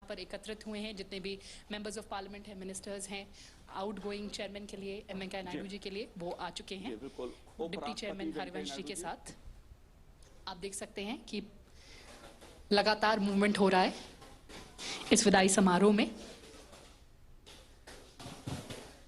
पर एकत्रित हुए हैं। जितने भी मेंबर्स ऑफ पार्लियामेंट हैं, मिनिस्टर्स हैं, आउट गोइंग चेयरमैन के लिए वेंकैया नायडू जी के लिए वो आ चुके हैं डिप्टी चेयरमैन हरिवंश जी के साथ। आप देख सकते हैं कि लगातार मूवमेंट हो रहा है इस विदाई समारोह में।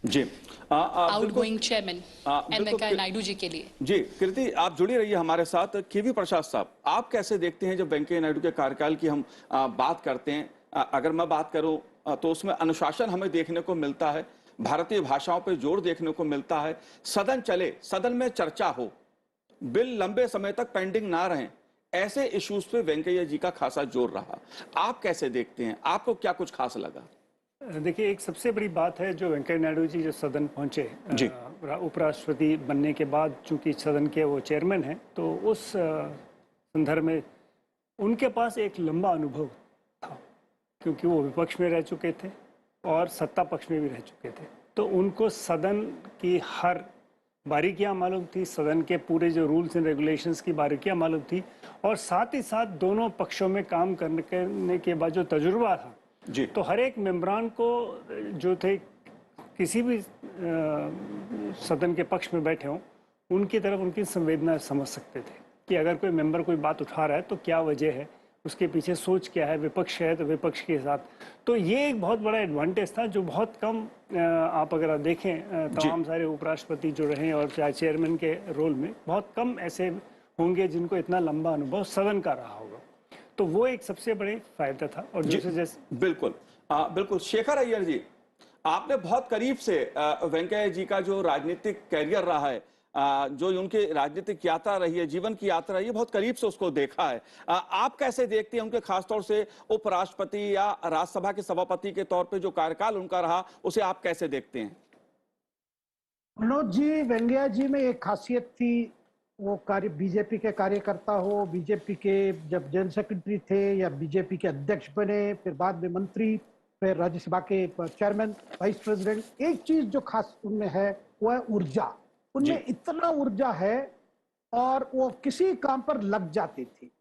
जी आउटगोइंग चेयरमैन वेंकैया नायडू जी के लिए। जी कृति, आप जुड़ी रहिए हमारे साथ। केवी प्रसाद साहब, आप कैसे देखते हैं जब वेंकैया नायडू के कार्यकाल की हम बात करते हैं? अगर मैं बात करूं तो उसमें अनुशासन हमें देखने को मिलता है, भारतीय भाषाओं पर जोर देखने को मिलता है, सदन चले, सदन में चर्चा हो, बिल लंबे समय तक पेंडिंग ना रहें, ऐसे इश्यूज पे वेंकैया जी का खासा जोर रहा। आप कैसे देखते हैं? आपको क्या कुछ खास लगा? देखिए, एक सबसे बड़ी बात है जो वेंकैया नायडू जी जो सदन पहुंचे उपराष्ट्रपति बनने के बाद, चूंकि सदन के वो चेयरमैन हैं, तो उस संदर्भ में उनके पास एक लंबा अनुभव था, क्योंकि वो विपक्ष में रह चुके थे और सत्ता पक्ष में भी रह चुके थे। तो उनको सदन की हर बारीकियां मालूम थी, सदन के पूरे जो रूल्स एंड रेगुलेशंस की बारीकियां मालूम थी, और साथ ही साथ दोनों पक्षों में काम करने के बाद जो तजुर्बा था जी, तो हर एक मेंबरान को जो थे किसी भी सदन के पक्ष में बैठे हों, उनकी तरफ उनकी संवेदना समझ सकते थे कि अगर कोई मेंबर कोई बात उठा रहा है तो क्या वजह है, उसके पीछे सोच क्या है, विपक्ष है तो विपक्ष के साथ। तो ये एक बहुत बड़ा एडवांटेज था जो बहुत कम, आप अगर देखें तमाम सारे उपराष्ट्रपति जो रहे और चाहे चेयरमैन के रोल में, बहुत कम ऐसे होंगे जिनको इतना लंबा अनुभव सदन का रहा होगा। तो वो एक सबसे बड़े फायदा था। और जैसे बिल्कुल बिल्कुल शेखर अय्यर जी, आपने बहुत करीब से वेंकैया जी का जो राजनीतिक कैरियर रहा है, जो उनकी राजनीतिक यात्रा रही है, जीवन की यात्रा रही है, बहुत करीब से उसको देखा है। आप कैसे देखते हैं उनके खासतौर से उपराष्ट्रपति या राज्यसभा के सभापति के तौर पे जो कार्यकाल उनका रहा, उसे आप कैसे देखते हैं? मनोज जी, वेंकैया जी में एक खासियत थी, वो बीजेपी के कार्यकर्ता हो, बीजेपी के जब जनरल सेक्रेटरी थे या बीजेपी के अध्यक्ष बने, फिर बाद में मंत्री, फिर राज्यसभा के चेयरमैन, वाइस प्रेसिडेंट, एक चीज जो खास उनमें है वो है ऊर्जा। उनमें इतना ऊर्जा है और वो किसी काम पर लग जाती थी।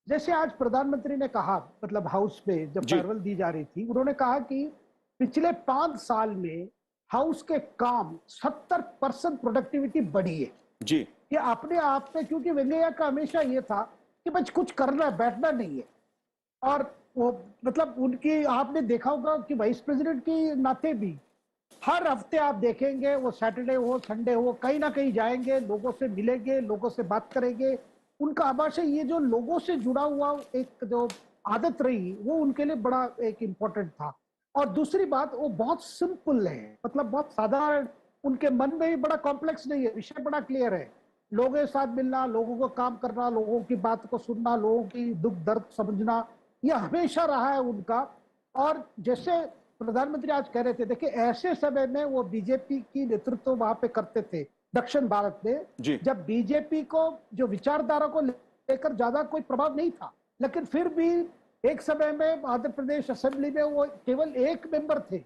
जैसे आज प्रधानमंत्री ने कहा, मतलब हाउस में जब फेयरवेल दी जा रही थी, उन्होंने कहा कि पिछले 5 साल में हाउस के काम 70% प्रोडक्टिविटी बढ़ी है जी। ये अपने आप में, क्योंकि वेंकैया का हमेशा ये था कि बस कुछ करना है, बैठना नहीं है। और वो मतलब उनकी आपने देखा होगा कि वाइस प्रेसिडेंट की नाते भी हर हफ्ते आप देखेंगे, वो सैटरडे हो संडे हो, कहीं ना कहीं जाएंगे, लोगों से मिलेंगे, लोगों से बात करेंगे। उनका हमेशा ये जो लोगों से जुड़ा हुआ एक जो आदत रही, वो उनके लिए बड़ा एक इम्पोर्टेंट था। और दूसरी बात, वो बहुत सिंपल है, मतलब बहुत साधारण, उनके मन में भी बड़ा कॉम्प्लेक्स नहीं है, विषय बड़ा क्लियर है। लोगों के साथ मिलना, लोगों को काम करना, लोगों की बात को सुनना, लोगों की दुख दर्द समझना, यह हमेशा रहा है उनका। और जैसे प्रधानमंत्री आज कह रहे थे, देखिए ऐसे समय में वो बीजेपी की नेतृत्व वहां पे करते थे दक्षिण भारत में, जब बीजेपी को जो विचारधारा को लेकर ज्यादा कोई प्रभाव नहीं था, लेकिन फिर भी एक समय में आंध्र प्रदेश असेंबली में वो केवल एक मेंबर थे,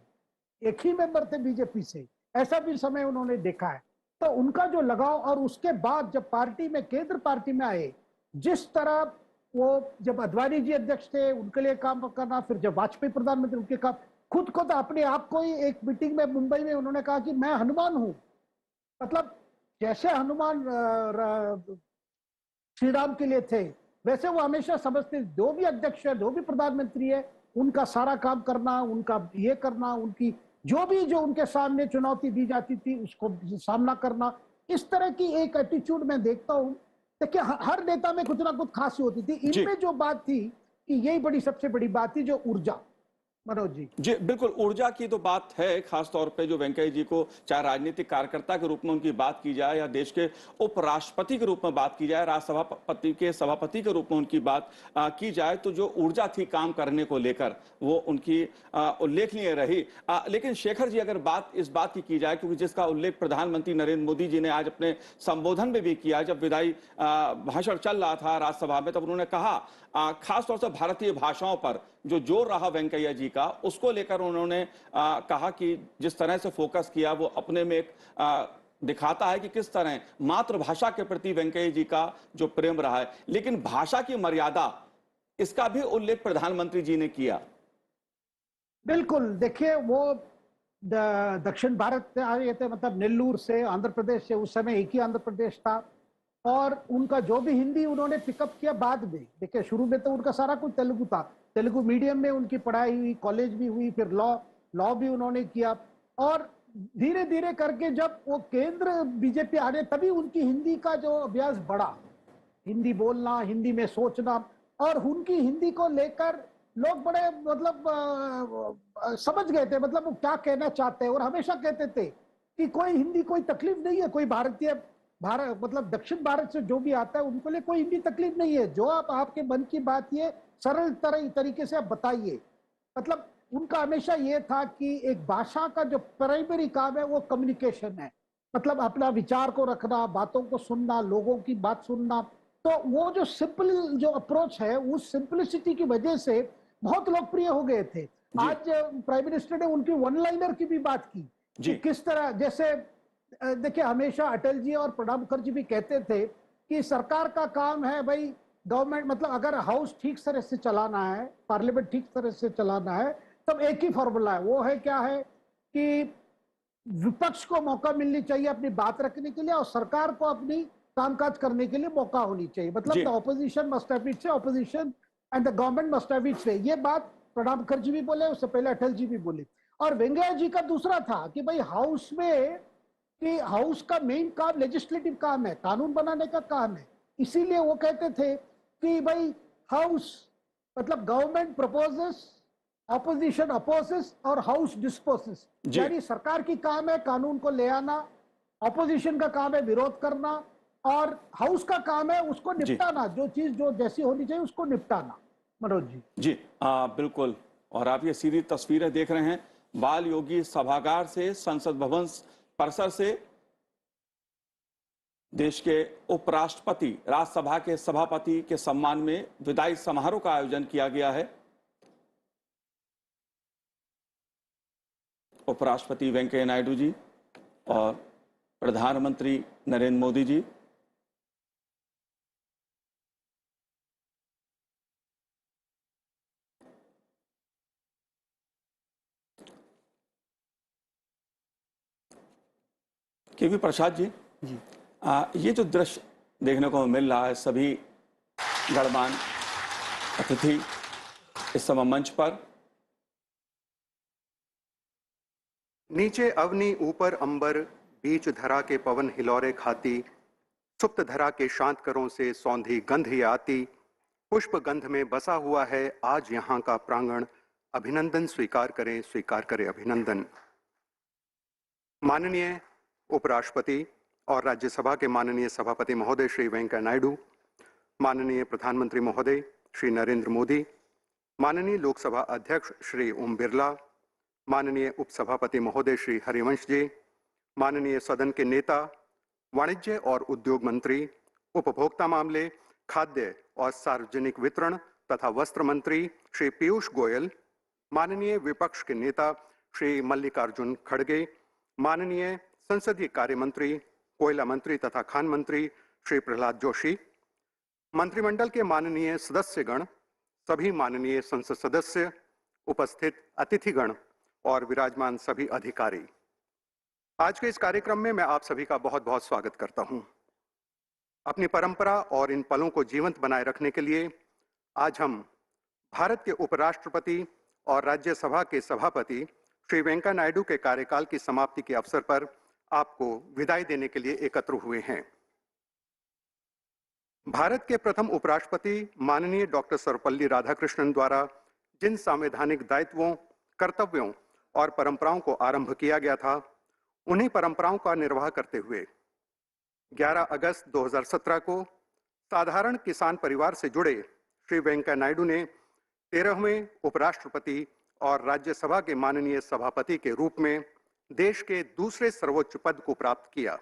एक ही मेंबर थे बीजेपी से, ऐसा भी समय उन्होंने देखा है। तो उनका जो लगाव, और उसके बाद जब पार्टी में, केंद्र पार्टी में आए, जिस तरह वो जब अद्वानी जी अध्यक्ष थे उनके लिए काम करना, फिर जब वाजपेयी प्रधानमंत्री उनके काम, खुद को तो अपने आप को ही एक मीटिंग में मुंबई में उन्होंने कहा कि मैं हनुमान हूं। मतलब जैसे हनुमान श्री राम के लिए थे, वैसे वो हमेशा समझते, जो भी अध्यक्ष है, जो भी प्रधानमंत्री है, उनका सारा काम करना, उनका ये करना, उनकी जो उनके सामने चुनौती दी जाती थी उसको सामना करना, इस तरह की एक एटीट्यूड मैं देखता हूं। देखिए हर नेता में कुछ ना कुछ खासी होती थी, इनमें जो बात थी कि यही बड़ी सबसे बड़ी बात थी, जो ऊर्जा। मनोज जी, बिल्कुल, ऊर्जा की तो बात है, खास तौर पे जो वेंकैया जी को, चाहे राजनीतिक कार्यकर्ता के रूप में उनकी बात की जाए या देश के उपराष्ट्रपति के रूप में बात की जाए, राज्यसभा के सभापति के रूप में उनकी बात की जाए, तो जो ऊर्जा थी काम करने को लेकर, वो उनकी उल्लेखनीय रही। लेकिन शेखर जी, अगर इस बात की जाए, क्योंकि जिसका उल्लेख प्रधानमंत्री नरेंद्र मोदी जी ने आज अपने संबोधन में भी किया, जब विदाई भाषण चल रहा था राज्यसभा में, तब उन्होंने कहा, खासतौर से भारतीय भाषाओं पर जो जोर रहा वेंकैया जी का, उसको लेकर उन्होंने कहा कि जिस तरह से फोकस किया, वो अपने में एक दिखाता है कि किस तरह मातृभाषा के प्रति वेंकैया जी का जो प्रेम रहा है। लेकिन भाषा की मर्यादा, इसका भी उल्लेख प्रधानमंत्री जी ने किया। बिल्कुल, देखिए वो दक्षिण भारत से आए थे, मतलब नेल्लूर से, आंध्र प्रदेश से, उस समय एक ही आंध्र प्रदेश था। और उनका जो भी हिंदी उन्होंने पिकअप किया बाद में, देखिए शुरू में तो उनका सारा कुछ तेलुगु था, तेलुगु मीडियम में उनकी पढ़ाई हुई, कॉलेज भी हुई, फिर लॉ भी उन्होंने किया। और धीरे धीरे करके जब वो केंद्र बीजेपी आ गए तभी उनकी हिंदी का जो अभ्यास बढ़ा, हिंदी बोलना, हिंदी में सोचना। और उनकी हिंदी को लेकर लोग बड़े मतलब समझ गए थे, मतलब वो क्या कहना चाहते हैं। और हमेशा कहते थे कि कोई हिंदी कोई तकलीफ नहीं है, कोई भारतीय भारत मतलब दक्षिण भारत से जो भी आता है उनको लिए कोई हिंदी तकलीफ नहीं है, जो आप आपके मन की बात ये सरल तरीके से आप बताइए। मतलब उनका हमेशा ये था कि एक भाषा का जो प्राइमरी काम है वो कम्युनिकेशन है, मतलब अपना विचार को रखना, बातों को सुनना, लोगों की बात सुनना। तो वो जो सिंपल जो अप्रोच है, उस सिंपलिसिटी की वजह से बहुत लोकप्रिय हो गए थे। आज प्राइम मिनिस्टर ने उनकी वन लाइनर की भी बात की कि किस तरह, जैसे देखिए हमेशा अटल जी और प्रणब मुखर्जी भी कहते थे कि सरकार का काम है भाई, गवर्नमेंट मतलब अगर हाउस ठीक तरह से चलाना है, पार्लियामेंट ठीक तरह से चलाना है, तब एक ही फॉर्मूला है, वो है क्या है कि विपक्ष को मौका मिलनी चाहिए अपनी बात रखने के लिए और सरकार को अपनी कामकाज करने के लिए मौका होनी चाहिए। मतलब the opposition must have it's opposition and the government must have it's. ये बात प्रणब मुखर्जी भी बोले, उससे पहले अटल जी भी बोले। और वेंकैया जी का दूसरा था कि भाई हाउस में, कि हाउस का मेन काम लेजिस्लेटिव काम है, कानून बनाने का काम है। इसीलिए वो कहते थे कि भाई हाउस मतलब गवर्नमेंट प्रपोजेस, ऑपोजिशन अपोजेस और हाउस डिस्पोजेस। यानी सरकार की काम है कानून को ले आना, ऑपोजिशन का काम है विरोध करना, और हाउस का काम है उसको निपटाना, जो चीज जो जैसी होनी चाहिए उसको निपटाना। मनोज जी। बिल्कुल। और आप ये सीधी तस्वीरें देख रहे हैं बाल योगी सभागार से, संसद भवन परिसर से देश के उपराष्ट्रपति, राज्यसभा के सभापति के सम्मान में विदाई समारोह का आयोजन किया गया है। उपराष्ट्रपति वेंकैया नायडू जी और प्रधानमंत्री नरेंद्र मोदी जी केवी प्रसाद जी, ये जो दृश्य देखने को मिल रहा है, सभी गणमान्य अतिथि इस समय मंच पर, नीचे अवनी ऊपर अंबर, बीच धरा के पवन हिलौरे खाती, सुप्त धरा के शांत करों से सौंधी गंध ये आती, पुष्प गंध में बसा हुआ है आज यहाँ का प्रांगण, अभिनंदन स्वीकार करे अभिनंदन। माननीय उपराष्ट्रपति और राज्यसभा के माननीय सभापति महोदय श्री वेंकैया नायडू, माननीय प्रधानमंत्री महोदय श्री नरेंद्र मोदी, माननीय लोकसभा अध्यक्ष श्री ओम बिरला, माननीय उपसभापति महोदय श्री हरिवंश जी, माननीय सदन के नेता, वाणिज्य और उद्योग मंत्री, उपभोक्ता मामले, खाद्य और सार्वजनिक वितरण तथा वस्त्र मंत्री श्री पीयूष गोयल, माननीय विपक्ष के नेता श्री मल्लिकार्जुन खड़गे, माननीय संसदीय कार्य मंत्री, कोयला मंत्री तथा खान मंत्री श्री प्रहलाद जोशी, मंत्रिमंडल के माननीय सदस्यगण, सभी माननीय संसद सदस्य, उपस्थित अतिथिगण और विराजमान सभी अधिकारी, आज के इस कार्यक्रम में मैं आप सभी का बहुत बहुत स्वागत करता हूं। अपनी परंपरा और इन पलों को जीवंत बनाए रखने के लिए आज हम भारत के उपराष्ट्रपति और राज्यसभा के सभापति श्री वेंकैया नायडू के कार्यकाल की समाप्ति के अवसर पर आपको विदाई देने के लिए एकत्र हुए हैं। भारत के प्रथम उपराष्ट्रपति माननीय डॉक्टर सर्वपल्ली राधाकृष्णन द्वारा जिन संवैधानिक दायित्वों, कर्तव्यों और परंपराओं को आरंभ किया गया था, उन्हीं परंपराओं का निर्वाह करते हुए 11 अगस्त 2017 को साधारण किसान परिवार से जुड़े श्री वेंकैया नायडू ने 13वें उपराष्ट्रपति और राज्यसभा के माननीय सभापति के रूप में देश के दूसरे सर्वोच्च पद को प्राप्त किया।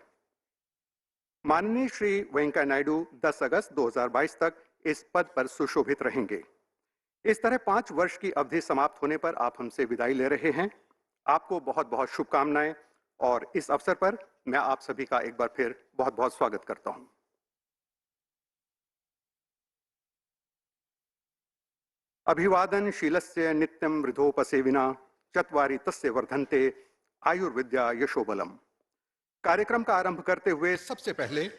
माननीय श्री वेंकैया नायडू 10 अगस्त 2022 तक इस पद पर सुशोभित रहेंगे। इस तरह 5 वर्ष की अवधि समाप्त होने पर आप हमसे विदाई ले रहे हैं। आपको बहुत बहुत शुभकामनाएं और इस अवसर पर मैं आप सभी का एक बार फिर बहुत बहुत स्वागत करता हूं। अभिवादन शीलस्य नित्यं मृधोपसेविना चत्वारि तस्य वर्धन्ते आयुर्विद्या यशोबलम। कार्यक्रम का आरंभ करते हुए सबसे पहले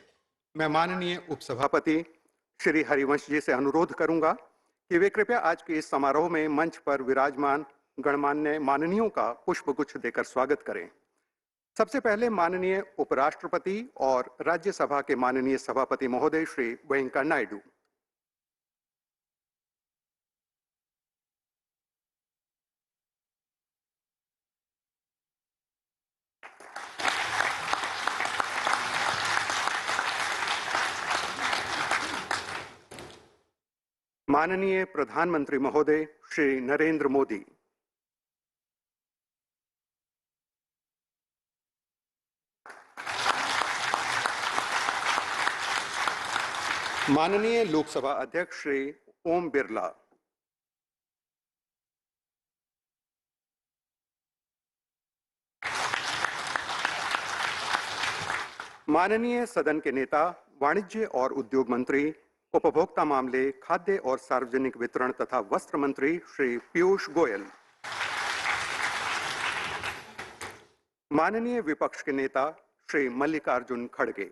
मैं माननीय उपसभापति श्री हरिवंश जी से अनुरोध करूंगा कि वे कृपया आज के इस समारोह में मंच पर विराजमान गणमान्य माननीयों का पुष्पगुच्छ देकर स्वागत करें। सबसे पहले माननीय उपराष्ट्रपति और राज्यसभा के माननीय सभापति महोदय श्री वेंकैया नायडू। माननीय प्रधानमंत्री महोदय श्री नरेंद्र मोदी। माननीय लोकसभा अध्यक्ष श्री ओम बिरला। माननीय सदन के नेता वाणिज्य और उद्योग मंत्री, उपभोक्ता मामले, खाद्य और सार्वजनिक वितरण तथा वस्त्र मंत्री श्री पीयूष गोयल। माननीय विपक्ष के नेता श्री मल्लिकार्जुन खड़गे।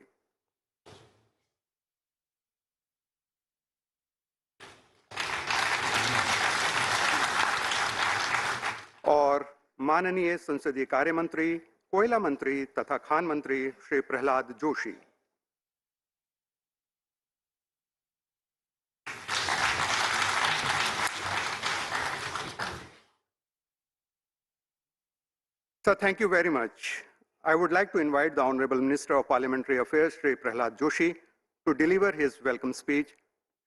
और माननीय संसदीय कार्य मंत्री, कोयला मंत्री तथा खान मंत्री Shri Prahlad Joshi. Sir, thank you very much. I would like to invite the Honorable Minister of Parliamentary Affairs, Shri Prahlad Joshi, to deliver his welcome speech.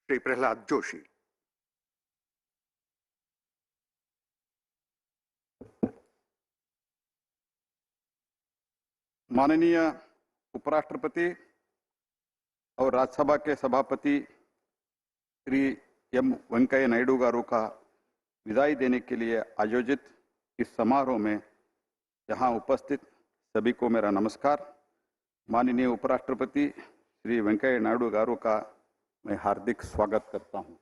Shri Prahlad Joshi. माननीय उपराष्ट्रपति और राज्यसभा के सभापति श्री एम वेंकैया नायडू गारू का विदाई देने के लिए आयोजित इस समारोह में यहाँ उपस्थित सभी को मेरा नमस्कार। माननीय उपराष्ट्रपति श्री वेंकैया नायडू गारू का मैं हार्दिक स्वागत करता हूँ।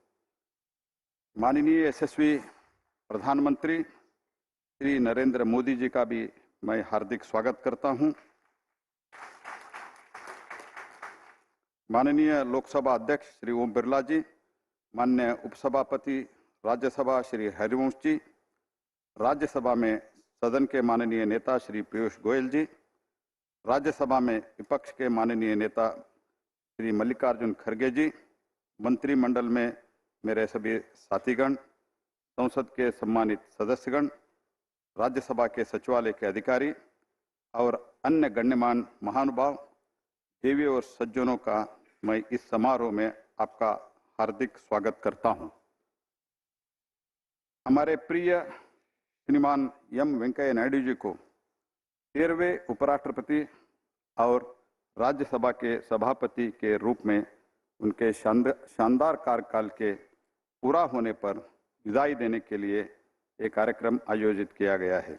माननीय यशस्वी प्रधानमंत्री श्री नरेंद्र मोदी जी का भी मैं हार्दिक स्वागत करता हूँ। माननीय लोकसभा अध्यक्ष श्री ओम बिरला जी, माननीय उपसभापति राज्यसभा श्री हरिवंश जी, राज्यसभा में सदन के माननीय नेता श्री पीयूष गोयल जी, राज्यसभा में विपक्ष के माननीय नेता श्री मल्लिकार्जुन खड़गे जी, मंत्रिमंडल में मेरे सभी साथीगण, संसद के सम्मानित सदस्यगण, राज्यसभा के सचिवालय के अधिकारी और अन्य गण्यमान्य महानुभाव, देवी और सज्जनों का मैं इस समारोह में आपका हार्दिक स्वागत करता हूं। हमारे प्रिय श्रीमान एम वेंकैया नायडू जी को 13वें उपराष्ट्रपति और राज्यसभा के सभापति के रूप में उनके शानदार कार्यकाल के पूरा होने पर विदाई देने के लिए एक कार्यक्रम आयोजित किया गया है।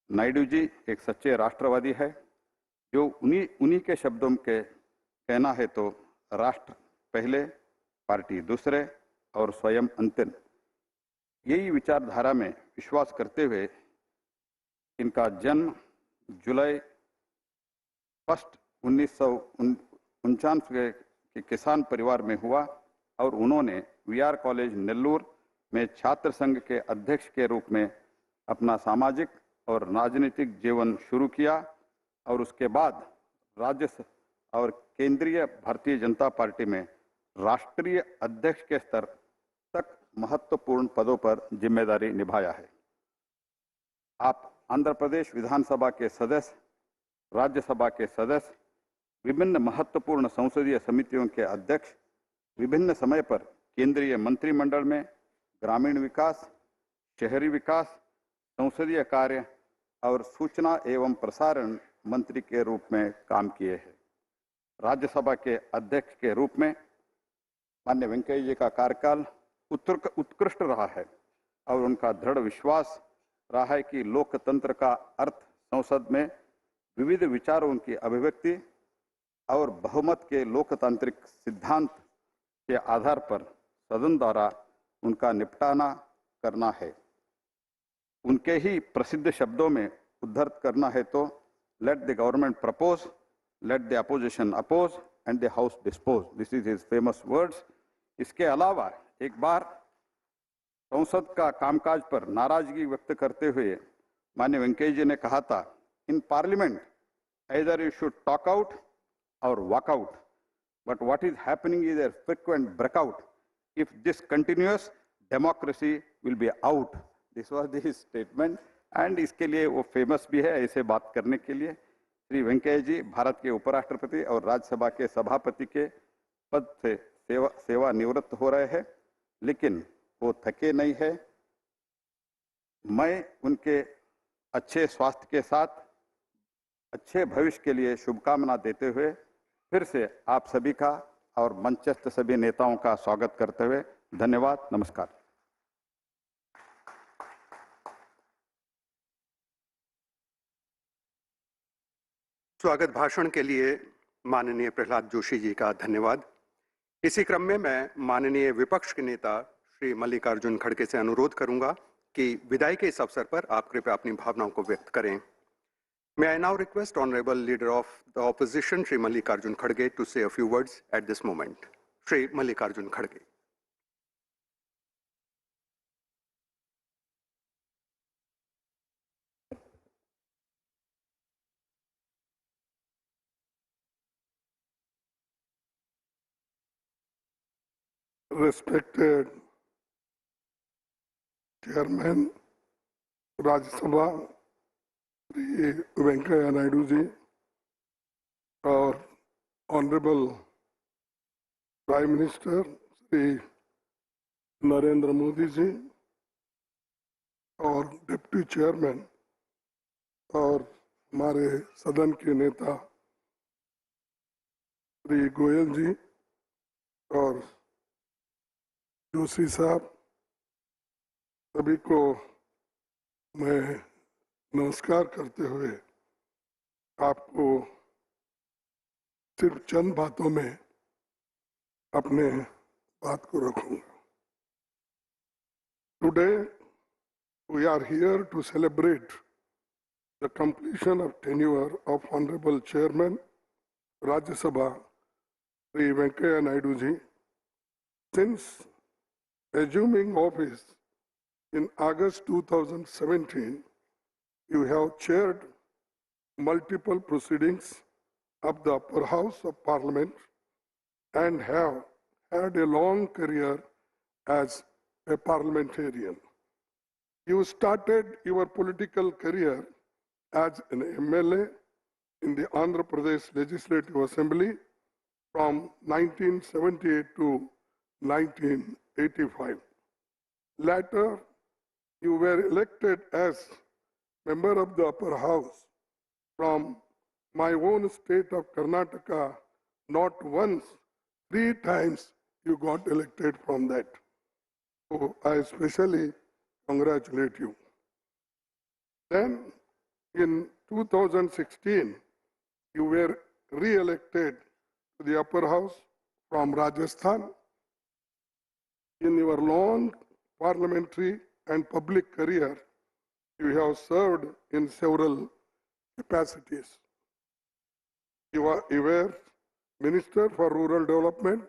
नायडू जी एक सच्चे राष्ट्रवादी है, जो उन्हीं के शब्दों के कहना है तो राष्ट्र पहले, पार्टी दूसरे और स्वयं अंतिम, यही विचारधारा में विश्वास करते हुए इनका जन्म जुलाई 1, 1949 के किसान परिवार में हुआ और उन्होंने वीआर कॉलेज नेल्लूर में छात्र संघ के अध्यक्ष के रूप में अपना सामाजिक और राजनीतिक जीवन शुरू किया और उसके बाद राज्य और केंद्रीय भारतीय जनता पार्टी में राष्ट्रीय अध्यक्ष के स्तर तक महत्वपूर्ण पदों पर जिम्मेदारी निभाया है। आप आंध्र प्रदेश विधानसभा के सदस्य, राज्यसभा के सदस्य, विभिन्न महत्वपूर्ण संसदीय समितियों के अध्यक्ष, विभिन्न समय पर केंद्रीय मंत्रिमंडल में ग्रामीण विकास, शहरी विकास, संसदीय कार्य और सूचना एवं प्रसारण मंत्री के रूप में काम किए हैं। राज्यसभा के अध्यक्ष के रूप में माननीय वेंकैया जी का कार्यकाल उत्कृष्ट रहा है और उनका दृढ़ विश्वास रहा है कि लोकतंत्र का अर्थ संसद में विविध विचारों की अभिव्यक्ति और बहुमत के लोकतांत्रिक सिद्धांत के आधार पर सदन द्वारा उनका निपटाना करना है। उनके ही प्रसिद्ध शब्दों में उद्धृत करना है तो let the government propose, let the opposition oppose and the house dispose, this is his famous words. इसके अलावा एक बार संसद का कामकाज पर नाराजगी व्यक्त करते हुए माननीय वेंकैया जी ने कहा था, in parliament either you should talk out or walk out, but what is happening is a frequent breakout. If this continues, democracy will be out. This was his statement, and इसके लिए वो फेमस भी है ऐसे बात करने के लिए। श्री वेंकैया जी भारत के उपराष्ट्रपति और राज्यसभा के सभापति के पद से सेवा निवृत्त हो रहे हैं, लेकिन वो थके नहीं है। मैं उनके अच्छे स्वास्थ्य के साथ अच्छे भविष्य के लिए शुभकामना देते हुए फिर से आप सभी का और मंचस्थ सभी नेताओं का स्वागत करते हुए धन्यवाद, नमस्कार। स्वागत भाषण के लिए माननीय प्रहलाद जोशी जी का धन्यवाद। इसी क्रम में मैं माननीय विपक्ष के नेता श्री मल्लिकार्जुन खड़गे से अनुरोध करूंगा कि विदाई के इस अवसर पर आप कृपया अपनी भावनाओं को व्यक्त करें। May I now request Honorable Leader of the Opposition, Shri Mallikarjun Kharge, to say a few words at this moment. Shri Mallikarjun Kharge. Respected Chairman, Rajya Sabha, Shri Venkaiah Naidu ji, और Honorable Prime Minister Shri Narendra Modi ji, और deputy chairman और हमारे सदन के नेता श्री गोयल जी और जोशी साहब, सभी को मैं नमस्कार करते हुए आपको सिर्फ चंद बातों में अपने बात को रखूंगा। Today we are here to celebrate the completion of tenure of Honorable Chairman Rajya Sabha Shri Venkaiah Naidu ji. Since assuming office in August 2017, you have chaired multiple proceedings of the upper house of Parliament and have had a long career as a parliamentarian. You started your political career as an MLA in the Andhra Pradesh Legislative Assembly from 1978 to 1985. Later, you were elected as member of the upper house from my own state of Karnataka. Not once, 3 times you got elected from that. So I especially congratulate you. Then in 2016, you were re-elected to the upper house from Rajasthan. In your long parliamentary and public career, you have served in several capacities. You were Minister for Rural Development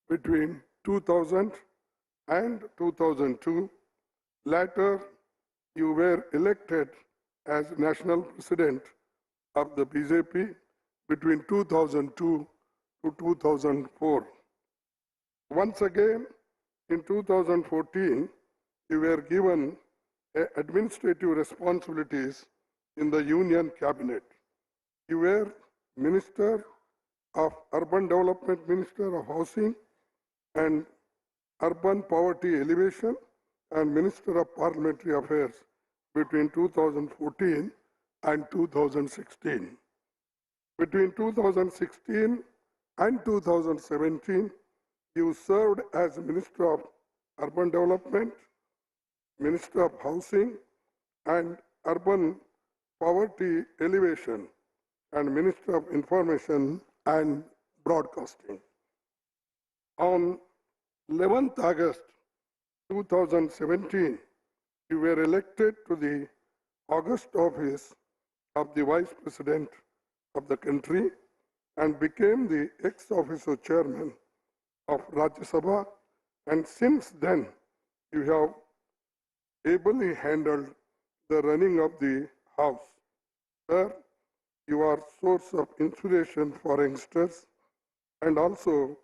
between 2000 and 2002. Later, you were elected as National President of the BJP between 2002 to 2004. Once again, in 2014, you were given administrative responsibilities in the Union Cabinet. You were Minister of Urban Development, Minister of Housing and Urban Poverty Alleviation, and Minister of Parliamentary Affairs between 2014 and 2016. Between 2016 and 2017, you served as Minister of Urban Development, Minister of Housing and Urban Poverty Alleviation, and Minister of Information and Broadcasting. On 11th August 2017, you were elected to the august office of the Vice President of the country and became the ex-officio chairman of Rajya Sabha, and since then you have ably handled the running of the House. Sir, you are source of inspiration for youngsters, and also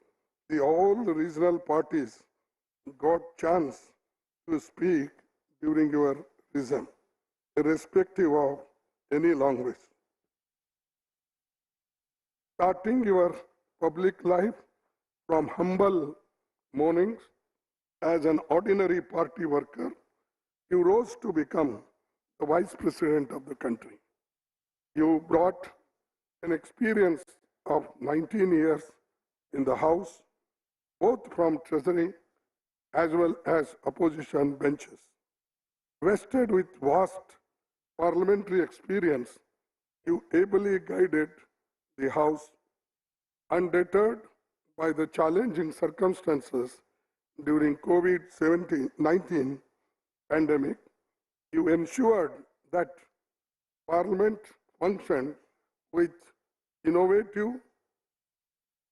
all the regional parties got chance to speak during your region, irrespective of any language. Starting your public life from humble mornings as an ordinary party worker, you rose to become the Vice President of the country. You brought an experience of 19 years in the House, both from Treasury as well as opposition benches. Vested with vast parliamentary experience, you ably guided the House. Undeterred by the challenging circumstances during COVID-19 pandemic, you ensured that Parliament functioned with innovative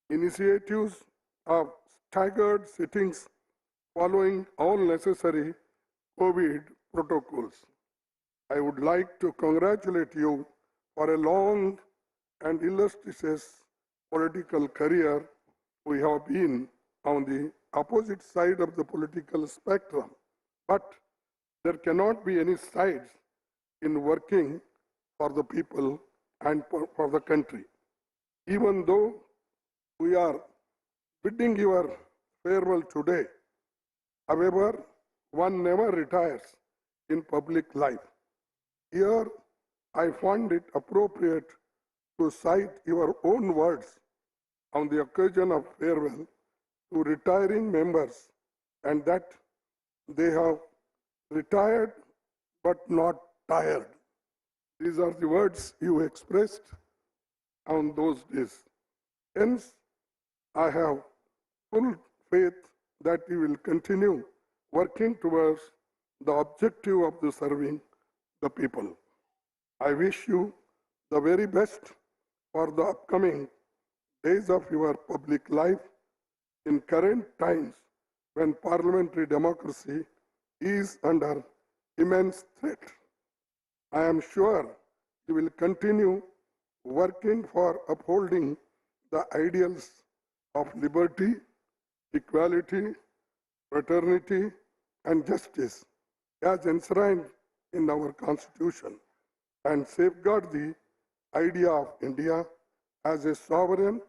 initiatives of staggered sittings following all necessary COVID protocols. I would like to congratulate you for a long and illustrious political career. We have been on the opposite side of the political spectrum, but there cannot be any sides in working for the people and for the country. Even though we are bidding your farewell today, however, one never retires in public life. Here, I find it appropriate to cite your own words on the occasion of farewell to retiring members, and that they have retired but not tired. These are the words you expressed on those days. Hence, I have full faith that you will continue working towards the objective of the serving the people. I wish you the very best for the upcoming days of your public life in current times when parliamentary democracy is under immense threat. I am sure you will continue working for upholding the ideals of liberty, equality, fraternity, and justice as enshrined in our Constitution, and safeguard the idea of India as a sovereign,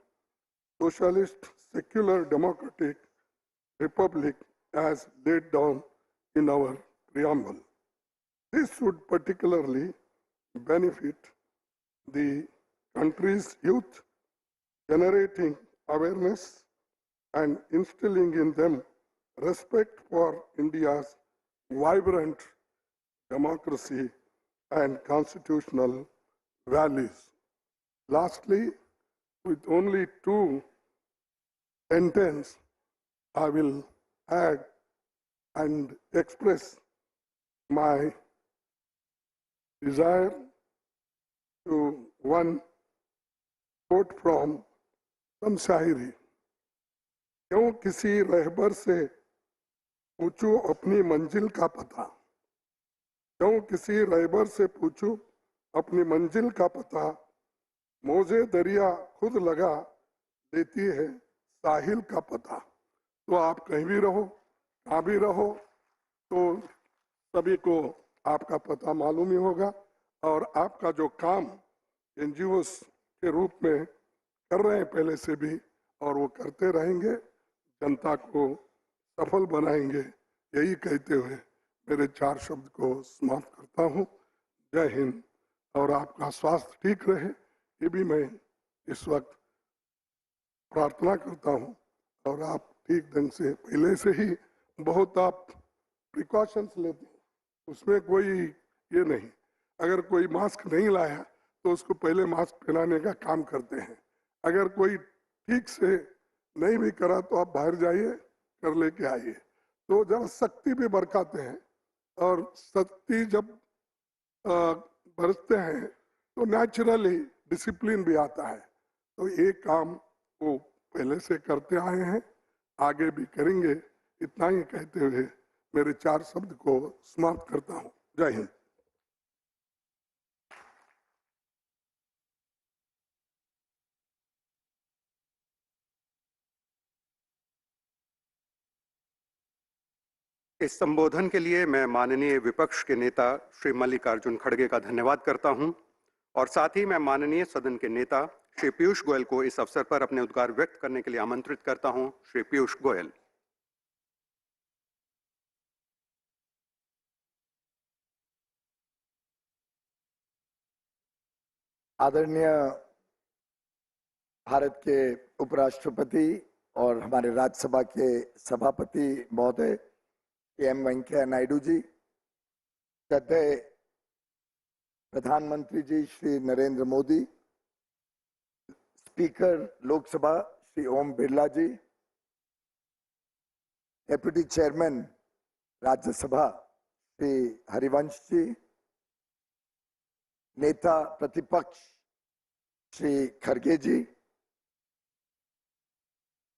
socialist, secular, democratic republic as laid down in our preamble. This would particularly benefit the country's youth, generating awareness and instilling in them respect for India's vibrant democracy and constitutional values. Lastly, with only 2 sentences, I will add and express my desire to one quote from some शायरी। क्यों किसी रहबर से पूछूं अपनी मंजिल का पता, क्यों किसी रहबर से पूछूं अपनी मंजिल का पता, मौजे दरिया खुद लगा देती है साहिल का पता। तो आप कहीं भी रहो, कहाँ भी रहो, तो सभी को आपका पता मालूम ही होगा, और आपका जो काम एनजीओस के रूप में कर रहे हैं पहले से भी, और वो करते रहेंगे, जनता को सफल बनाएंगे, यही कहते हुए मेरे 4 शब्द को समाप्त करता हूँ। जय हिंद, और आपका स्वास्थ्य ठीक रहे, ये भी मैं इस वक्त प्रार्थना करता हूँ, और आप ठीक ढंग से पहले से ही बहुत आप प्रिकॉशंस लेते हैं, उसमें कोई ये नहीं। अगर कोई मास्क नहीं लाया तो उसको पहले मास्क पहनाने का काम करते हैं। अगर कोई ठीक से नहीं भी करा तो आप बाहर जाइए, कर लेके आइए। तो जब सख्ती भी बरकाते हैं और शक्ति जब बरतते हैं तो नेचुरली डिसिप्लिन भी आता है। तो ये काम वो पहले से करते आए हैं, आगे भी करेंगे। इतना ही कहते हुए मेरे 4 शब्द को समाप्त करता हूँ। जय हिंद। इस संबोधन के लिए मैं माननीय विपक्ष के नेता श्री मल्लिकार्जुन खड़गे का धन्यवाद करता हूं और साथ ही मैं माननीय सदन के नेता श्री पीयूष गोयल को इस अवसर पर अपने उद्गार व्यक्त करने के लिए आमंत्रित करता हूं। श्री पीयूष गोयल। आदरणीय भारत के उपराष्ट्रपति और हमारे राज्यसभा के सभापति महोदय PM वेंकैया नायडू जी, श्रद्धेय प्रधानमंत्री जी श्री नरेंद्र मोदी, स्पीकर लोकसभा श्री ओम बिरला जी, डेप्यूटी चेयरमैन राज्यसभा श्री हरिवंश जी, नेता प्रतिपक्ष श्री खड़गे जी,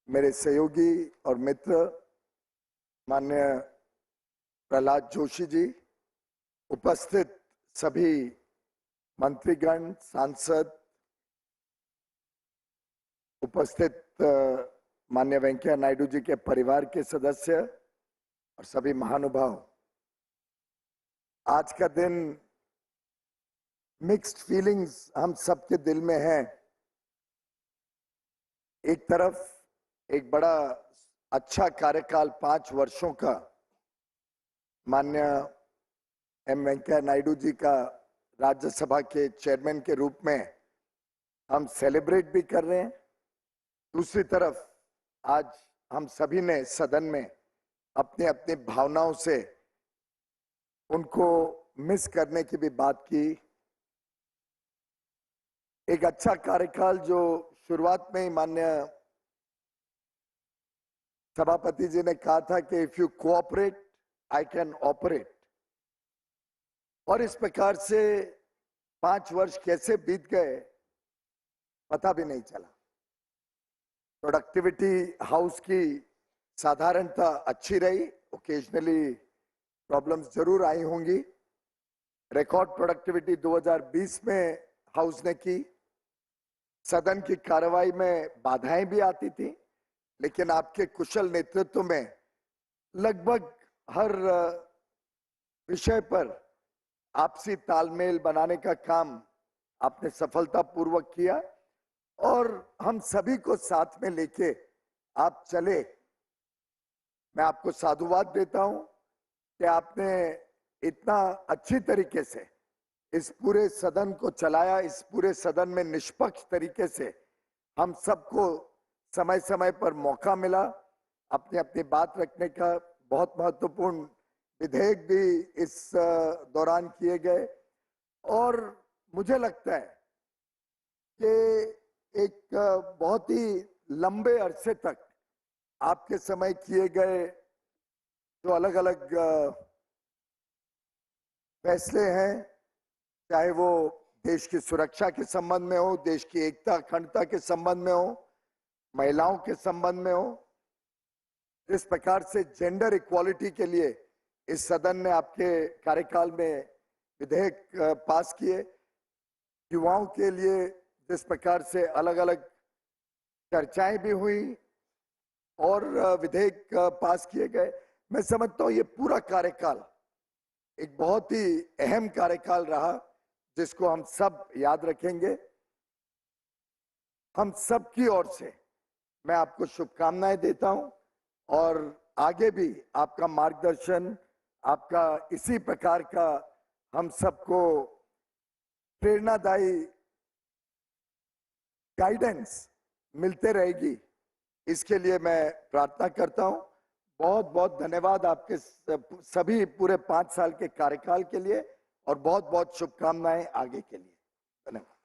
मेरे सहयोगी और मित्र माननीय प्रहलाद जोशी जी, उपस्थित सभी मंत्रीगण, सांसद, उपस्थित माननीय वेंकैया नायडू जी के परिवार के सदस्य और सभी महानुभाव, आज का दिन मिक्स्ड फीलिंग्स हम सबके दिल में है। एक तरफ एक बड़ा अच्छा कार्यकाल 5 वर्षों का माननीय M वेंकैया नायडू जी का राज्यसभा के चेयरमैन के रूप में हम सेलिब्रेट भी कर रहे हैं। दूसरी तरफ आज हम सभी ने सदन में अपनी अपनी भावनाओं से उनको मिस करने की भी बात की। एक अच्छा कार्यकाल जो शुरुआत में ही माननीय सभापति जी ने कहा था कि if you cooperate I can operate, और इस प्रकार से 5 वर्ष कैसे बीत गए पता भी नहीं चला। प्रोडक्टिविटी हाउस की साधारणता अच्छी रही, ओकेजनली प्रॉब्लम्स जरूर आई होंगी। रिकॉर्ड प्रोडक्टिविटी 2020 में हाउस ने की। सदन की कार्रवाई में बाधाएं भी आती थी, लेकिन आपके कुशल नेतृत्व में लगभग हर विषय पर आपसी तालमेल बनाने का काम आपने सफलतापूर्वक किया और हम सभी को साथ में लेके आप चले। मैं आपको साधुवाद देता हूं कि आपने इतना अच्छी तरीके से इस पूरे सदन को चलाया। इस पूरे सदन में निष्पक्ष तरीके से हम सबको समय समय पर मौका मिला अपनी अपनी बात रखने का। बहुत महत्वपूर्ण विधेयक भी इस दौरान किए गए और मुझे लगता है कि एक बहुत ही लंबे अरसे तक आपके समय किए गए जो अलग अलग फैसले हैं, चाहे वो देश की सुरक्षा के संबंध में हो, देश की एकता अखंडता के संबंध में हो, महिलाओं के संबंध में हो, इस प्रकार से जेंडर इक्वालिटी के लिए इस सदन ने आपके कार्यकाल में विधेयक पास किए। युवाओं के लिए जिस प्रकार से अलग अलग चर्चाएं भी हुई और विधेयक पास किए गए, मैं समझता हूं ये पूरा कार्यकाल एक बहुत ही अहम कार्यकाल रहा जिसको हम सब याद रखेंगे। हम सब की ओर से मैं आपको शुभकामनाएं देता हूं और आगे भी आपका मार्गदर्शन, आपका इसी प्रकार का हम सबको प्रेरणादायी गाइडेंस मिलते रहेगी, इसके लिए मैं प्रार्थना करता हूं। बहुत बहुत धन्यवाद आपके सभी पूरे 5 साल के कार्यकाल के लिए और बहुत बहुत शुभकामनाएं आगे के लिए। धन्यवाद।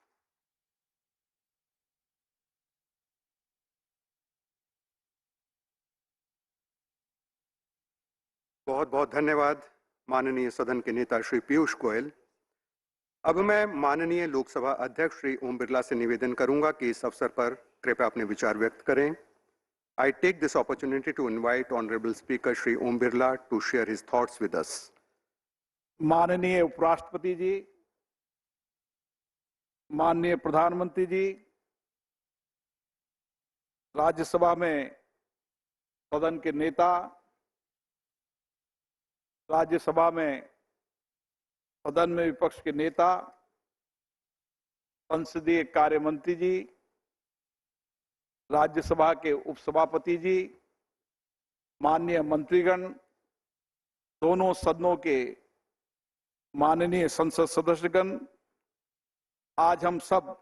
बहुत बहुत धन्यवाद माननीय सदन के नेता श्री पीयूष गोयल। अब मैं माननीय लोकसभा अध्यक्ष श्री ओम बिरला से निवेदन करूंगा कि इस अवसर पर कृपया अपने विचार व्यक्त करें। I take this opportunity to invite Honorable Speaker Shri Om Birla to share his thoughts with us. माननीय उपराष्ट्रपति जी, माननीय प्रधानमंत्री जी, राज्यसभा में सदन के नेता, राज्यसभा में सदन में विपक्ष के नेता, संसदीय कार्य मंत्री जी, राज्यसभा के उपसभापति जी, माननीय मंत्रीगण, दोनों सदनों के माननीय संसद सदस्यगण, आज हम सब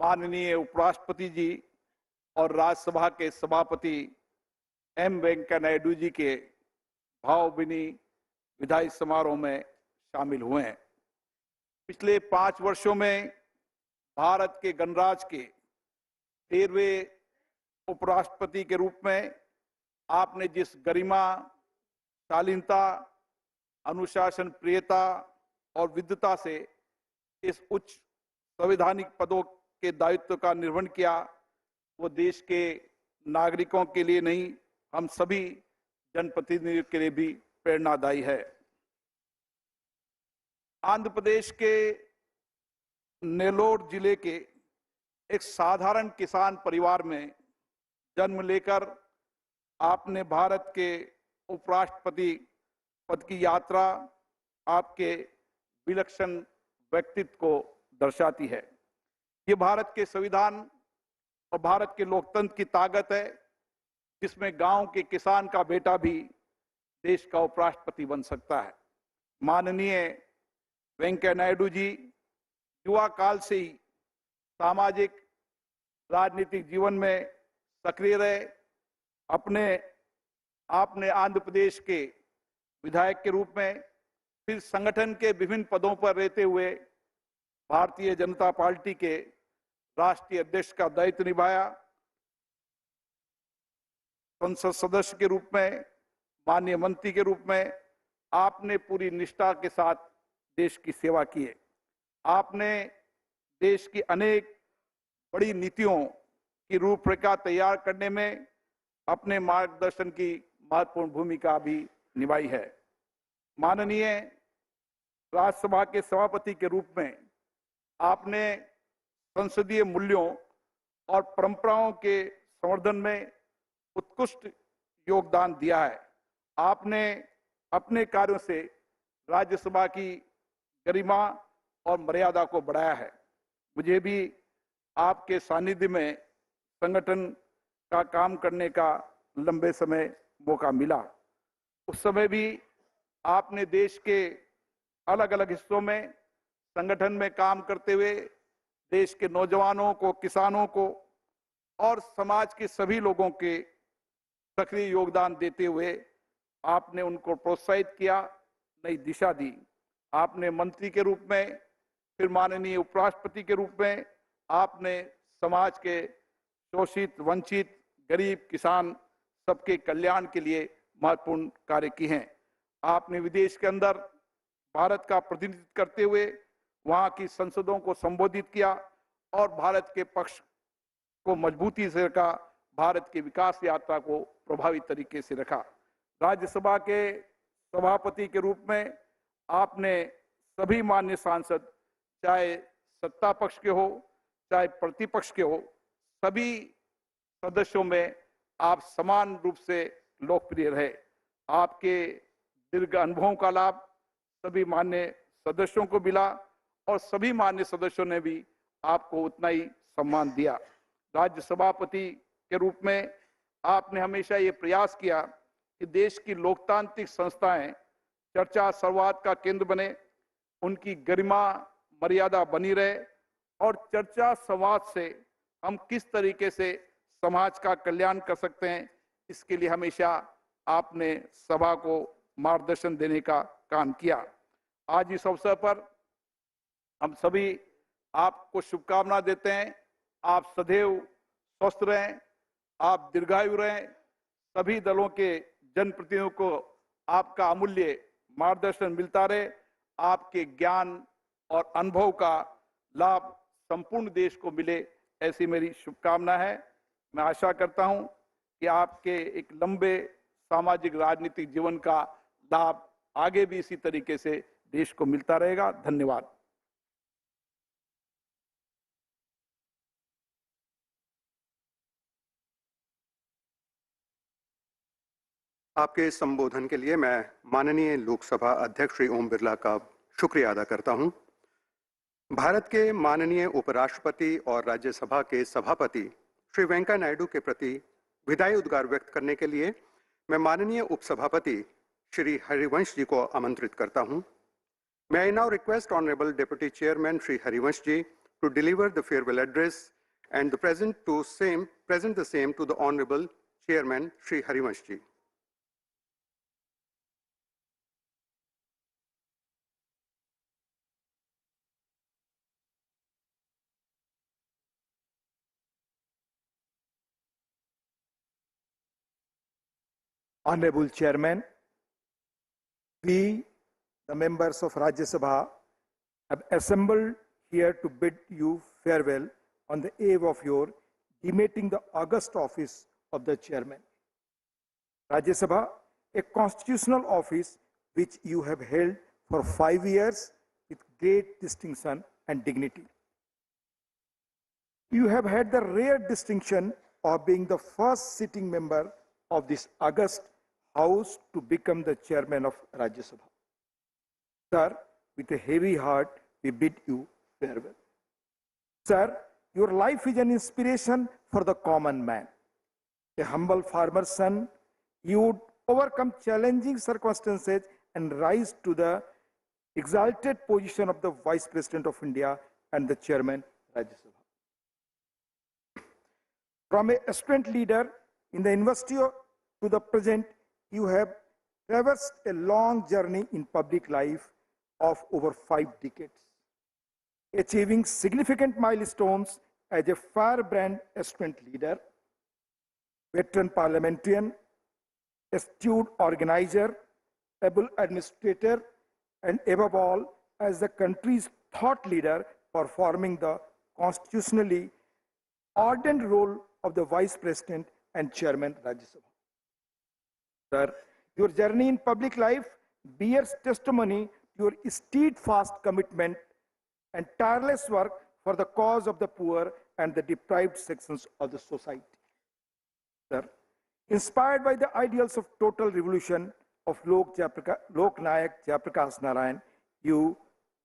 माननीय उपराष्ट्रपति जी और राज्यसभा के सभापति एम वेंकैया नायडू जी के भावभीनी विदाई समारोह में शामिल हुए हैं। पिछले 5 वर्षों में भारत के गणराज्य के 13वें उपराष्ट्रपति के रूप में आपने जिस गरिमा, शालीनता, अनुशासन प्रियता और विद्वता से इस उच्च संवैधानिक पदों के दायित्व का निर्वहन किया, वो देश के नागरिकों के लिए नहीं, हम सभी जनप्रतिनिधियों के लिए भी प्रेरणादायी है। आंध्र प्रदेश के नेल्लोर जिले के एक साधारण किसान परिवार में जन्म लेकर आपने भारत के उपराष्ट्रपति पद की यात्रा आपके विलक्षण व्यक्तित्व को दर्शाती है। ये भारत के संविधान और भारत के लोकतंत्र की ताकत है, जिसमें गांव के किसान का बेटा भी देश का उपराष्ट्रपति बन सकता है। माननीय वेंकैया नायडू जी युवा काल से ही सामाजिक राजनीतिक जीवन में सक्रिय रहे। आपने आंध्र प्रदेश के विधायक के रूप में, फिर संगठन के विभिन्न पदों पर रहते हुए भारतीय जनता पार्टी के राष्ट्रीय अध्यक्ष का दायित्व निभाया। संसद सदस्य के रूप में, माननीय मंत्री के रूप में आपने पूरी निष्ठा के साथ देश की सेवा की है। आपने देश की अनेक बड़ी नीतियों की रूपरेखा तैयार करने में अपने मार्गदर्शन की महत्वपूर्ण भूमिका भी निभाई है। माननीय राज्यसभा के सभापति के रूप में आपने संसदीय मूल्यों और परंपराओं के संवर्धन में उत्कृष्ट योगदान दिया है। आपने अपने कार्यों से राज्यसभा की गरिमा और मर्यादा को बढ़ाया है। मुझे भी आपके सानिध्य में संगठन का काम करने का लंबे समय मौका मिला। उस समय भी आपने देश के अलग अलग हिस्सों में संगठन में काम करते हुए देश के नौजवानों को, किसानों को और समाज के सभी लोगों के सक्रिय योगदान देते हुए आपने उनको प्रोत्साहित किया, नई दिशा दी। आपने मंत्री के रूप में, फिर माननीय उपराष्ट्रपति के रूप में आपने समाज के शोषित, वंचित, गरीब, किसान सबके कल्याण के लिए महत्वपूर्ण कार्य किए हैं। आपने विदेश के अंदर भारत का प्रतिनिधित्व करते हुए वहां की संसदों को संबोधित किया और भारत के पक्ष को मजबूती से रखा, भारत की विकास यात्रा को प्रभावी तरीके से रखा। राज्यसभा के सभापति के रूप में आपने सभी माननीय सांसद, चाहे सत्ता पक्ष के हो चाहे प्रतिपक्ष के हो, सभी सदस्यों में आप समान रूप से लोकप्रिय रहे। आपके दीर्घ अनुभवों का लाभ सभी माननीय सदस्यों को मिला और सभी माननीय सदस्यों ने भी आपको उतना ही सम्मान दिया। राज्य सभापति के रूप में आपने हमेशा ये प्रयास किया कि देश की लोकतांत्रिक संस्थाएं चर्चा संवाद का केंद्र बने, उनकी गरिमा मर्यादा बनी रहे और चर्चा संवाद से हम किस तरीके से समाज का कल्याण कर सकते हैं, इसके लिए हमेशा आपने सभा को मार्गदर्शन देने का काम किया। आज इस अवसर पर हम सभी आपको शुभकामना देते हैं। आप सदैव स्वस्थ रहें, आप दीर्घायु रहें। सभी दलों के जनप्रतिनिधियों को आपका अमूल्य मार्गदर्शन मिलता रहे, आपके ज्ञान और अनुभव का लाभ संपूर्ण देश को मिले, ऐसी मेरी शुभकामना है। मैं आशा करता हूं कि आपके एक लंबे सामाजिक राजनीतिक जीवन का लाभ आगे भी इसी तरीके से देश को मिलता रहेगा। धन्यवाद। आपके इस संबोधन के लिए मैं माननीय लोकसभा अध्यक्ष श्री ओम बिरला का शुक्रिया अदा करता हूं। भारत के माननीय उपराष्ट्रपति और राज्यसभा के सभापति श्री वेंकैया नायडू के प्रति विदाई उद्गार व्यक्त करने के लिए मैं माननीय उपसभापति श्री हरिवंश जी को आमंत्रित करता हूं। May I now request Honorable Deputy Chairman Shri Harivansh ji to deliver the farewell address and present the same to the Honorable Chairman Shri Harivansh ji. Honorable Chairman, we, the members of Rajya Sabha, have assembled here to bid you farewell on the eve of your demoting the august office of the Chairman. Rajya Sabha, a constitutional office which you have held for 5 years with great distinction and dignity. You have had the rare distinction of being the first sitting member of this august House to become the Chairman of Rajya Sabha. Sir, with a heavy heart, we bid you farewell. Sir, your life is an inspiration for the common man. A humble farmer's son, you would overcome challenging circumstances and rise to the exalted position of the Vice President of India and the Chairman Rajya Sabha. From a aspirant leader in the university to the present, you have traversed a long journey in public life of over 5 decades, achieving significant milestones as a firebrand aspirant leader, veteran parliamentarian, astute organizer, able administrator, and above all, as the country's thought leader, performing the constitutionally ordained role of the Vice President and Chairman Rajya Sabha. Sir, your journey in public life bears testimony to your steadfast commitment and tireless work for the cause of the poor and the deprived sections of the society. Sir, inspired by the ideals of total revolution of Lok Nayak Jayaprakash Narayan, you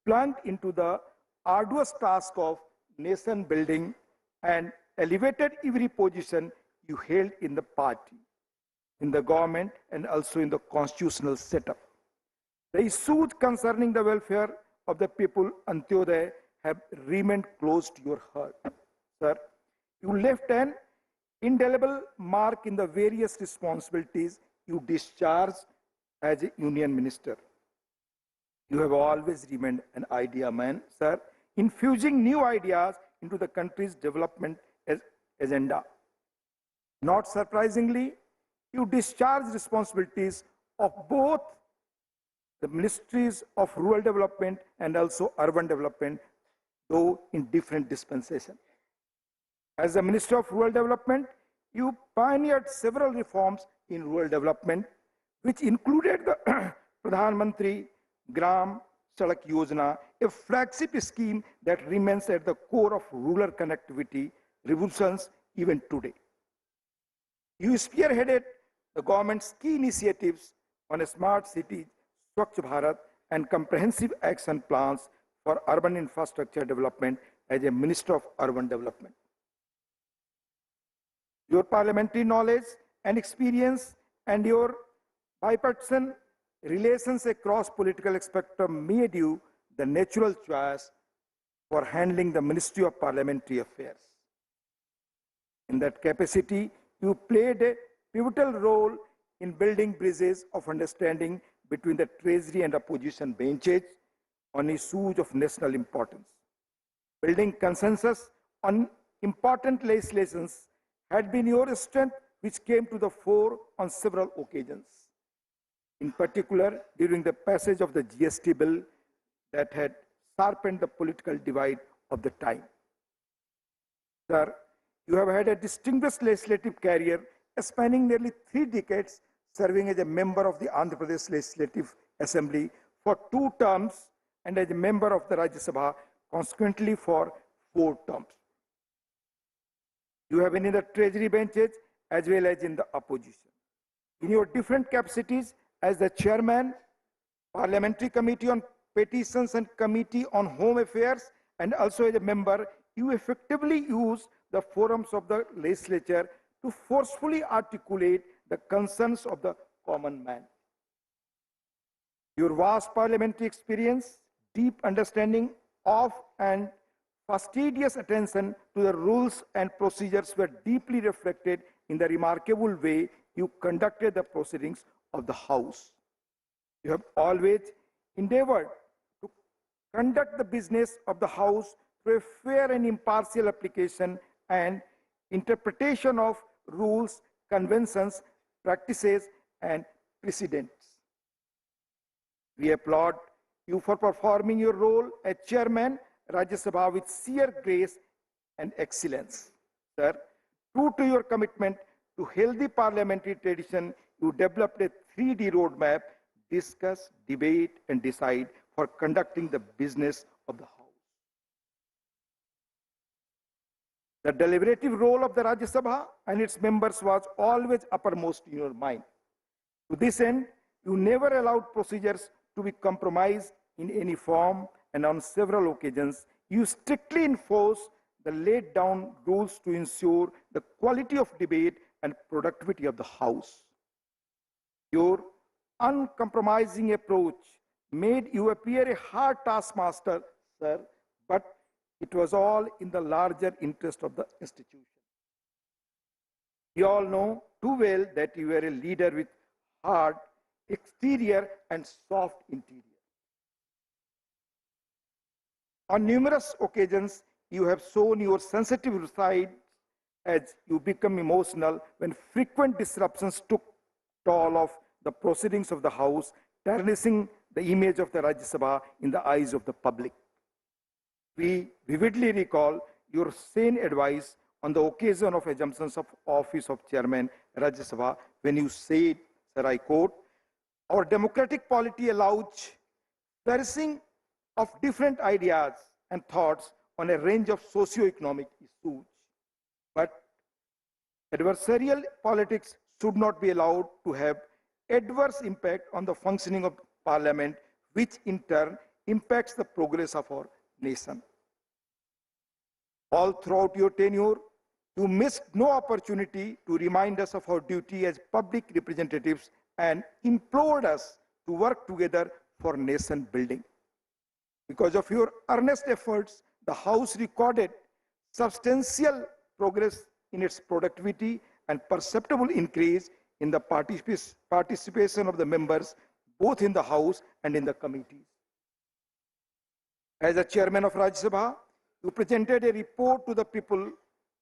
plunged into the arduous task of nation building and elevated every position you held in the party, in the government, and also in the constitutional setup. The issues concerning the welfare of the people, Antyodaya, have remained close to your heart. Sir, you left an indelible mark in the various responsibilities you discharged as a union minister. You have always remained an idea man, sir, infusing new ideas into the country's development agenda. Not surprisingly, you discharge responsibilities of both the ministries of rural development and also urban development, though in different dispensations. As the Minister of Rural Development, you pioneered several reforms in rural development, which included the Pradhan Mantri Gram Sadak Yojana, a flagship scheme that remains at the core of rural connectivity revolutions even today. You spearheaded the government's key initiatives on a smart city, Swachh Bharat, and comprehensive action plans for urban infrastructure development as a Minister of Urban Development. Your parliamentary knowledge and experience and your bipartisan relations across political spectrum made you the natural choice for handling the Ministry of Parliamentary Affairs. In that capacity, you played a pivotal role in building bridges of understanding between the Treasury and opposition benches on issues of national importance. Building consensus on important legislations had been your strength, which came to the fore on several occasions. in particular during the passage of the GST bill that had sharpened the political divide of the time. Sir, you have had a distinguished legislative career spanning nearly 3 decades, serving as a member of the Andhra Pradesh Legislative Assembly for 2 terms and as a member of the Rajya Sabha consequently for 4 terms. You have been in the treasury benches as well as in the opposition. In your different capacities as the chairman, Parliamentary Committee on Petitions and Committee on Home Affairs, and also as a member, you effectively use the forums of the legislature to forcefully articulate the concerns of the common man. Your vast parliamentary experience, deep understanding of and fastidious attention to the rules and procedures were deeply reflected in the remarkable way you conducted the proceedings of the House. You have always endeavored to conduct the business of the House through a fair and impartial application and interpretation of rules, conventions, practices, and precedents. We applaud you for performing your role as chairman, Rajya Sabha, with sheer grace and excellence. Sir, true to your commitment to healthy parliamentary tradition, you developed a 3D roadmap: discuss, debate, and decide for conducting the business of the House. The deliberative role of the Rajya Sabha and its members was always uppermost in your mind. To this end, you never allowed procedures to be compromised in any form, and on several occasions, you strictly enforced the laid down rules to ensure the quality of debate and productivity of the House. Your uncompromising approach made you appear a hard taskmaster, sir, but it was all in the larger interest of the institution. We all know too well that you were a leader with hard exterior and soft interior. On numerous occasions, you have shown your sensitive side as you become emotional when frequent disruptions took toll of the proceedings of the House, tarnishing the image of the Rajya Sabha in the eyes of the public. We vividly recall your sane advice on the occasion of assumption of office of Chairman Rajya Sabha when you said, sir, I quote, "Our democratic polity allows flourishing of different ideas and thoughts on a range of socio-economic issues, but adversarial politics should not be allowed to have adverse impact on the functioning of Parliament, which in turn impacts the progress of our nation." All throughout your tenure, you missed no opportunity to remind us of our duty as public representatives and implored us to work together for nation building. Because of your earnest efforts, the House recorded substantial progress in its productivity and perceptible increase in the participation of the members, both in the House and in the committees. As the chairman of Rajya Sabha, you presented a report to the people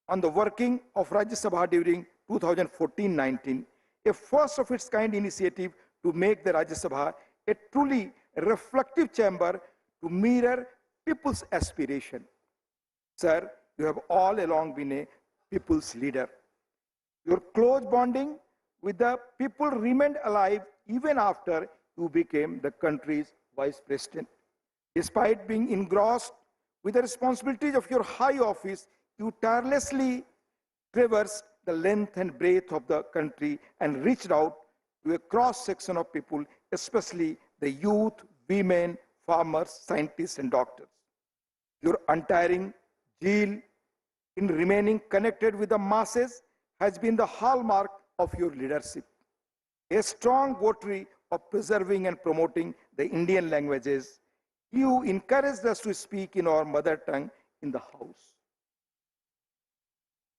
on the working of Rajya Sabha during 2014-19, a first of its kind initiative to make the Rajya Sabha a truly reflective chamber to mirror people's aspiration. Sir, you have all along been a people's leader. Your close bonding with the people remained alive even after you became the country's vice president. Despite being engrossed with the responsibilities of your high office, you tirelessly traversed the length and breadth of the country and reached out to a cross-section of people, especially the youth, women, farmers, scientists, and doctors. Your untiring zeal in remaining connected with the masses has been the hallmark of your leadership. A strong votary of preserving and promoting the Indian languages, you encouraged us to speak in our mother tongue in the House.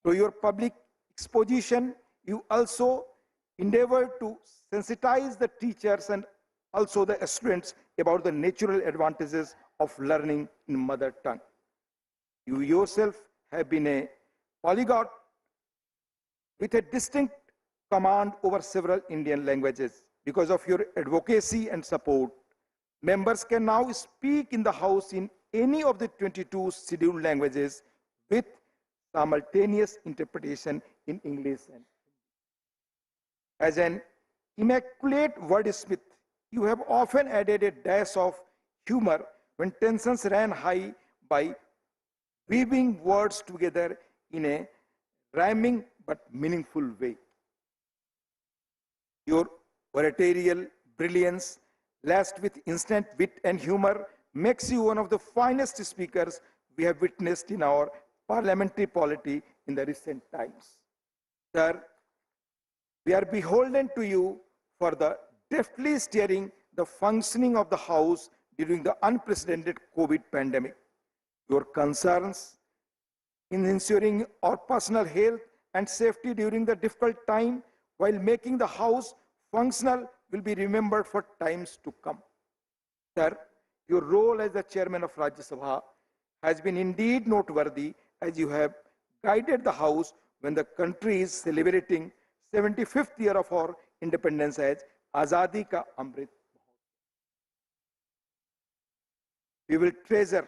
Through your public exposition, you also endeavored to sensitize the teachers and also the students about the natural advantages of learning in mother tongue. You yourself have been a polyglot with a distinct command over several Indian languages. because of your advocacy and support, members can now speak in the House in any of the 22 scheduled languages with simultaneous interpretation in English. As an immaculate wordsmith, you have often added a dash of humor when tensions ran high by weaving words together in a rhyming but meaningful way. Your oratorial brilliance, laced with instant wit and humor, makes you one of the finest speakers we have witnessed in our parliamentary polity in the recent times. Sir, we are beholden to you for the deftly steering the functioning of the House during the unprecedented COVID pandemic. Your concerns in ensuring our personal health and safety during the difficult time while making the House functional will be remembered for times to come. Sir, your role as the chairman of Rajya Sabha has been indeed noteworthy, as you have guided the House when the country is celebrating 75th year of our independence as Azadi Ka Amrit. We will treasure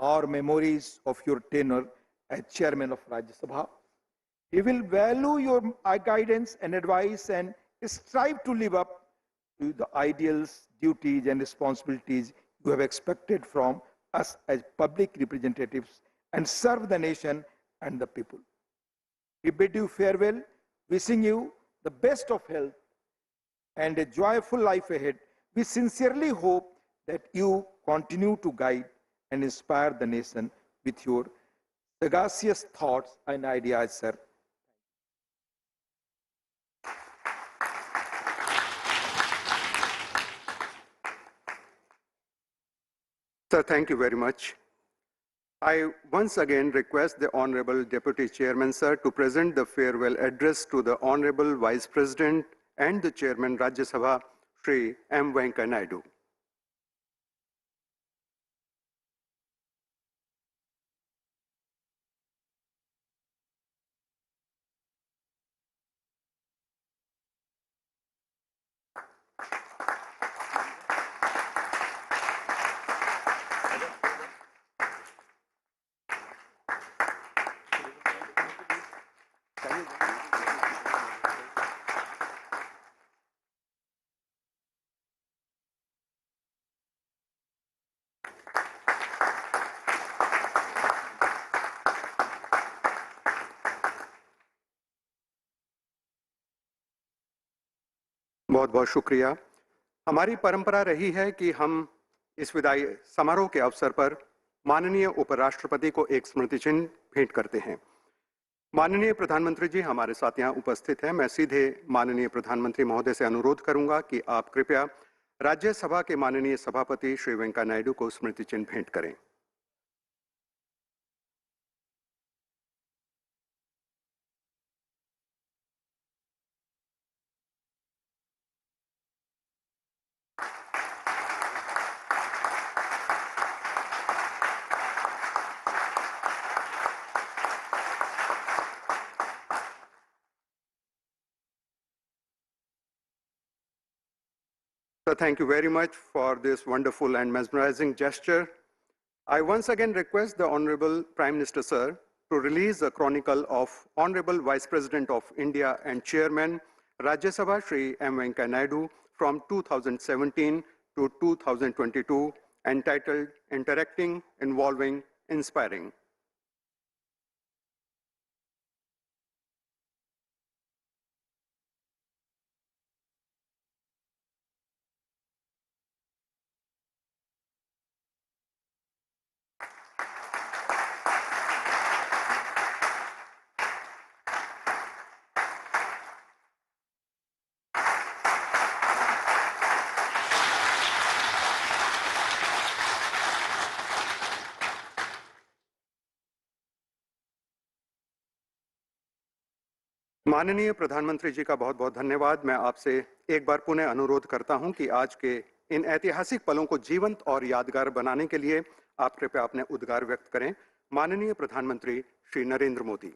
our memories of your tenure as chairman of Rajya Sabha. We will value your guidance and advice and strive to live up to the ideals, duties, and responsibilities you have expected from us as public representatives and serve the nation and the people. We bid you farewell, wishing you the best of health and a joyful life ahead. We sincerely hope that you continue to guide and inspire the nation with your sagacious thoughts and ideas, sir. Sir, thank you very much. I once again request the Honorable Deputy Chairman, sir, to present the farewell address to the Honorable Vice President and the Chairman Rajya Sabha, Shri M. Venkaiah Naidu. बहुत बहुत शुक्रिया। हमारी परंपरा रही है कि हम इस विदाई समारोह के अवसर पर माननीय उपराष्ट्रपति को एक स्मृति चिन्ह भेंट करते हैं। माननीय प्रधानमंत्री जी हमारे साथ यहाँ उपस्थित हैं। मैं सीधे माननीय प्रधानमंत्री महोदय से अनुरोध करूंगा कि आप कृपया राज्यसभा के माननीय सभापति श्री वेंकैया नायडू को स्मृति चिन्ह भेंट करें। So thank you very much for this wonderful and mesmerizing gesture. I once again request the Honorable Prime Minister, sir, to release a chronicle of Honorable Vice President of India and Chairman Rajya Sabha Shri M. Venkaiah Naidu from 2017 to 2022, entitled Interacting, Involving, Inspiring. माननीय प्रधानमंत्री जी का बहुत बहुत धन्यवाद। मैं आपसे एक बार पुनः अनुरोध करता हूं कि आज के इन ऐतिहासिक पलों को जीवंत और यादगार बनाने के लिए आप कृपया अपने उद्गार व्यक्त करें। माननीय प्रधानमंत्री श्री नरेंद्र मोदी।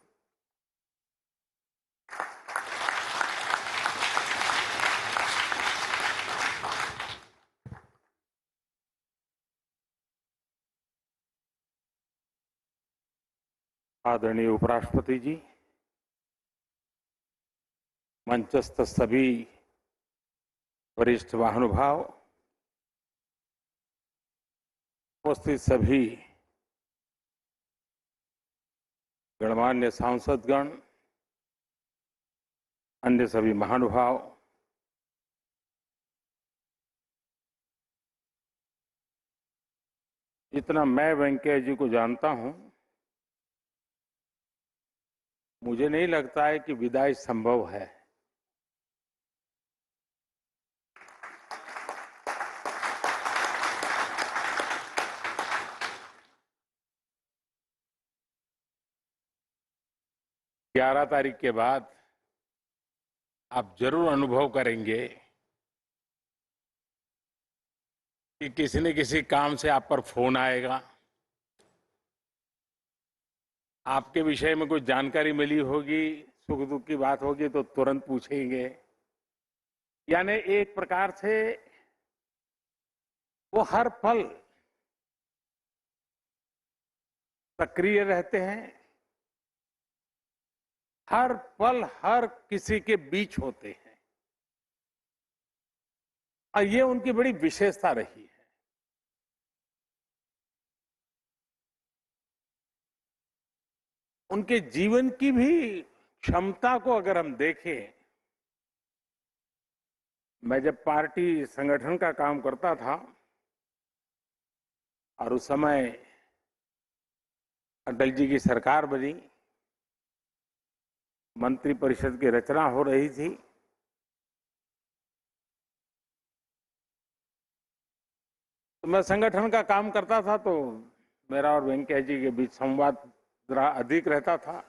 आदरणीय उपराष्ट्रपति जी, मंचस्थ सभी वरिष्ठ महानुभाव, उपस्थित सभी गणमान्य सांसदगण, अन्य सभी महानुभाव, जितना मैं वेंकैया जी को जानता हूं, मुझे नहीं लगता है कि विदाई संभव है। ग्यारह तारीख के बाद आप जरूर अनुभव करेंगे कि किसी न किसी काम से आप पर फोन आएगा, आपके विषय में कुछ जानकारी मिली होगी, सुख दुख की बात होगी तो तुरंत पूछेंगे। यानी एक प्रकार से वो हर पल सक्रिय रहते हैं, हर पल हर किसी के बीच होते हैं, और ये उनकी बड़ी विशेषता रही है। उनके जीवन की भी क्षमता को अगर हम देखें, मैं जब पार्टी संगठन का काम करता था और उस समय अटल जी की सरकार बनी, मंत्री परिषद की रचना हो रही थी, तो मैं संगठन का काम करता था, तो मेरा और वेंकैया जी के बीच संवाद जरा अधिक रहता था।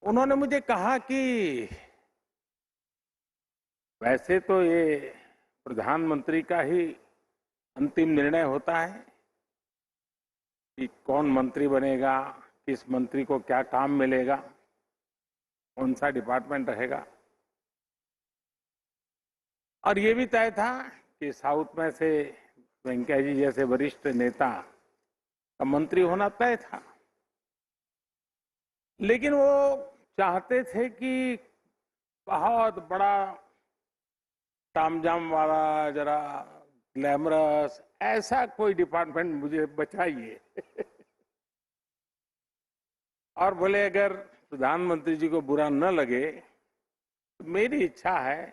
उन्होंने मुझे कहा कि वैसे तो ये प्रधानमंत्री का ही अंतिम निर्णय होता है कि कौन मंत्री बनेगा, किस मंत्री को क्या काम मिलेगा, कौन सा डिपार्टमेंट रहेगा, और ये भी तय था कि साउथ में से वेंकैया जी जैसे वरिष्ठ नेता का मंत्री होना तय था। लेकिन वो चाहते थे कि बहुत बड़ा तामझाम वाला, जरा ग्लैमरस ऐसा कोई डिपार्टमेंट मुझे बचाइए। और बोले अगर प्रधानमंत्री जी को बुरा न लगे तो मेरी इच्छा है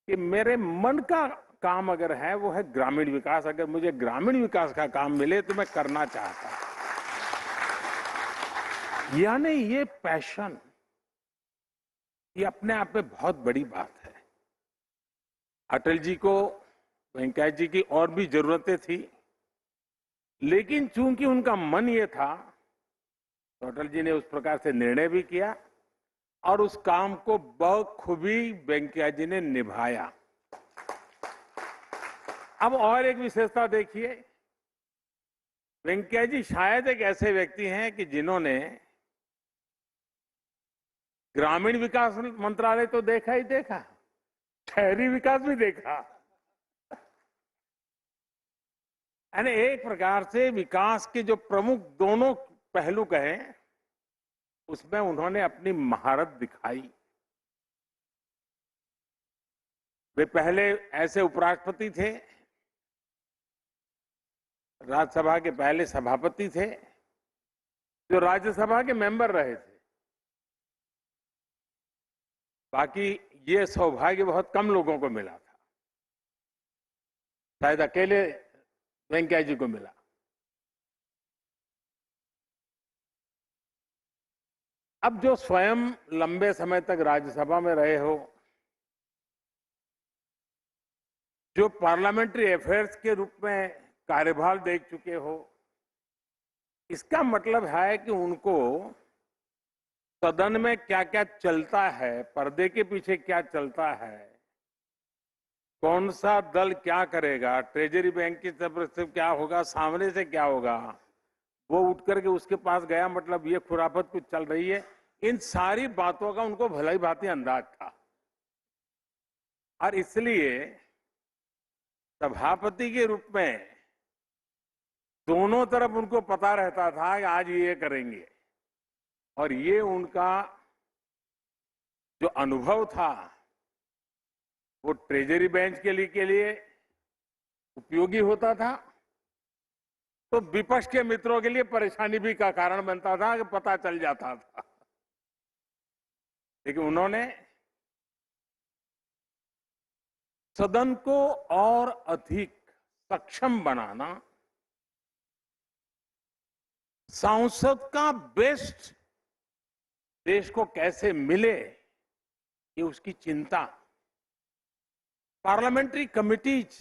कि मेरे मन का काम अगर है वो है ग्रामीण विकास, अगर मुझे ग्रामीण विकास का काम मिले तो मैं करना चाहता हूं। यानी ये पैशन, ये अपने आप में बहुत बड़ी बात है। अटल जी को वेंकैया जी की और भी जरूरतें थी, लेकिन चूंकि उनका मन ये था तो अटल जी ने उस प्रकार से निर्णय भी किया और उस काम को बखूबी वेंकैया जी ने निभाया। अब और एक विशेषता देखिए, वेंकैया जी शायद एक ऐसे व्यक्ति हैं कि जिन्होंने ग्रामीण विकास मंत्रालय तो देखा ही देखा, शहरी विकास भी देखा। यानी एक प्रकार से विकास के जो प्रमुख दोनों पहलू कहें, उसमें उन्होंने अपनी महारत दिखाई। वे पहले ऐसे उपराष्ट्रपति थे, राज्यसभा के पहले सभापति थे, जो राज्यसभा के मेंबर रहे थे। बाकी ये सौभाग्य बहुत कम लोगों को मिला था, शायद अकेले वेंकैया जी को मिला। अब जो स्वयं लंबे समय तक राज्यसभा में रहे हो, जो पार्लियामेंट्री अफेयर्स के रूप में कार्यभार देख चुके हो, इसका मतलब है कि उनको सदन में क्या क्या चलता है, पर्दे के पीछे क्या चलता है, कौन सा दल क्या करेगा, ट्रेजरी बैंक की तरफ से क्या होगा, सामने से क्या होगा, वो उठ करके उसके पास गया, मतलब ये खुराफत कुछ चल रही है, इन सारी बातों का उनको भलाई भांति अंदाज था। और इसलिए सभापति के रूप में दोनों तरफ उनको पता रहता था कि आज ये करेंगे, और ये उनका जो अनुभव था वो ट्रेजरी बेंच के लिए उपयोगी होता था, तो विपक्ष के मित्रों के लिए परेशानी भी का कारण बनता था कि पता चल जाता था। लेकिन उन्होंने सदन को और अधिक सक्षम बनाना, सांसद का बेस्ट देश को कैसे मिले, ये उसकी चिंता। पार्लियामेंट्री कमिटीज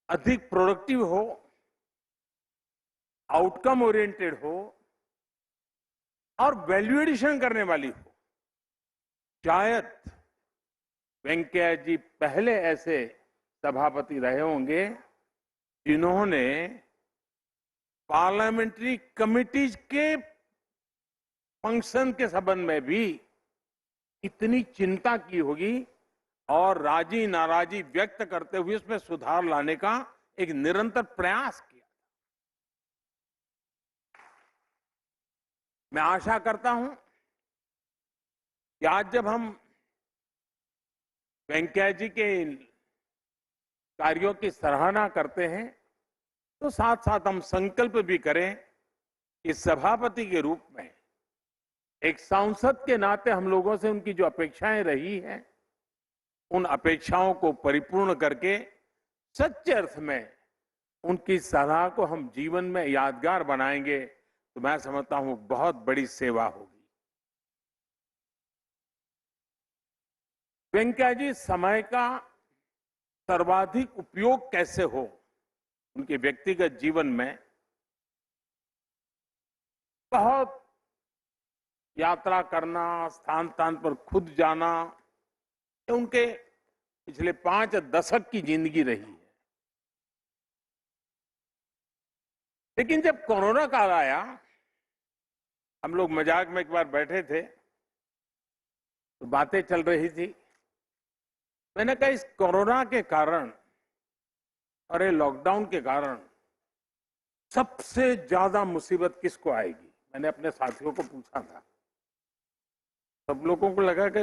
अधिक प्रोडक्टिव हो, आउटकम ओरिएंटेड हो और वैल्यू एडिशन करने वाली हो। शायद वेंकैया जी पहले ऐसे सभापति रहे होंगे जिन्होंने पार्लियामेंट्री कमिटीज के फंक्शन के संबंध में भी इतनी चिंता की होगी और राजी नाराजी व्यक्त करते हुए उसमें सुधार लाने का एक निरंतर प्रयास किया। मैं आशा करता हूं कि आज जब हम वेंकैया जी के कार्यों की सराहना करते हैं तो साथ साथ हम संकल्प भी करें कि सभापति के रूप में एक सांसद के नाते हम लोगों से उनकी जो अपेक्षाएं रही हैं, उन अपेक्षाओं को परिपूर्ण करके सच्चे अर्थ में उनकी सलाह को हम जीवन में यादगार बनाएंगे तो मैं समझता हूं बहुत बड़ी सेवा होगी। वेंकैया जी समय का सर्वाधिक उपयोग कैसे हो उनके व्यक्तिगत जीवन में बहुत यात्रा करना, स्थान स्थान पर खुद जाना, उनके पिछले 5 दशक की जिंदगी रही है। लेकिन जब कोरोना काल आया, हम लोग मजाक में एक बार बैठे थे तो बातें चल रही थी। मैंने कहा इस कोरोना के कारण और ये लॉकडाउन के कारण सबसे ज्यादा मुसीबत किसको आएगी? मैंने अपने साथियों को पूछा था। सब लोगों को लगा कि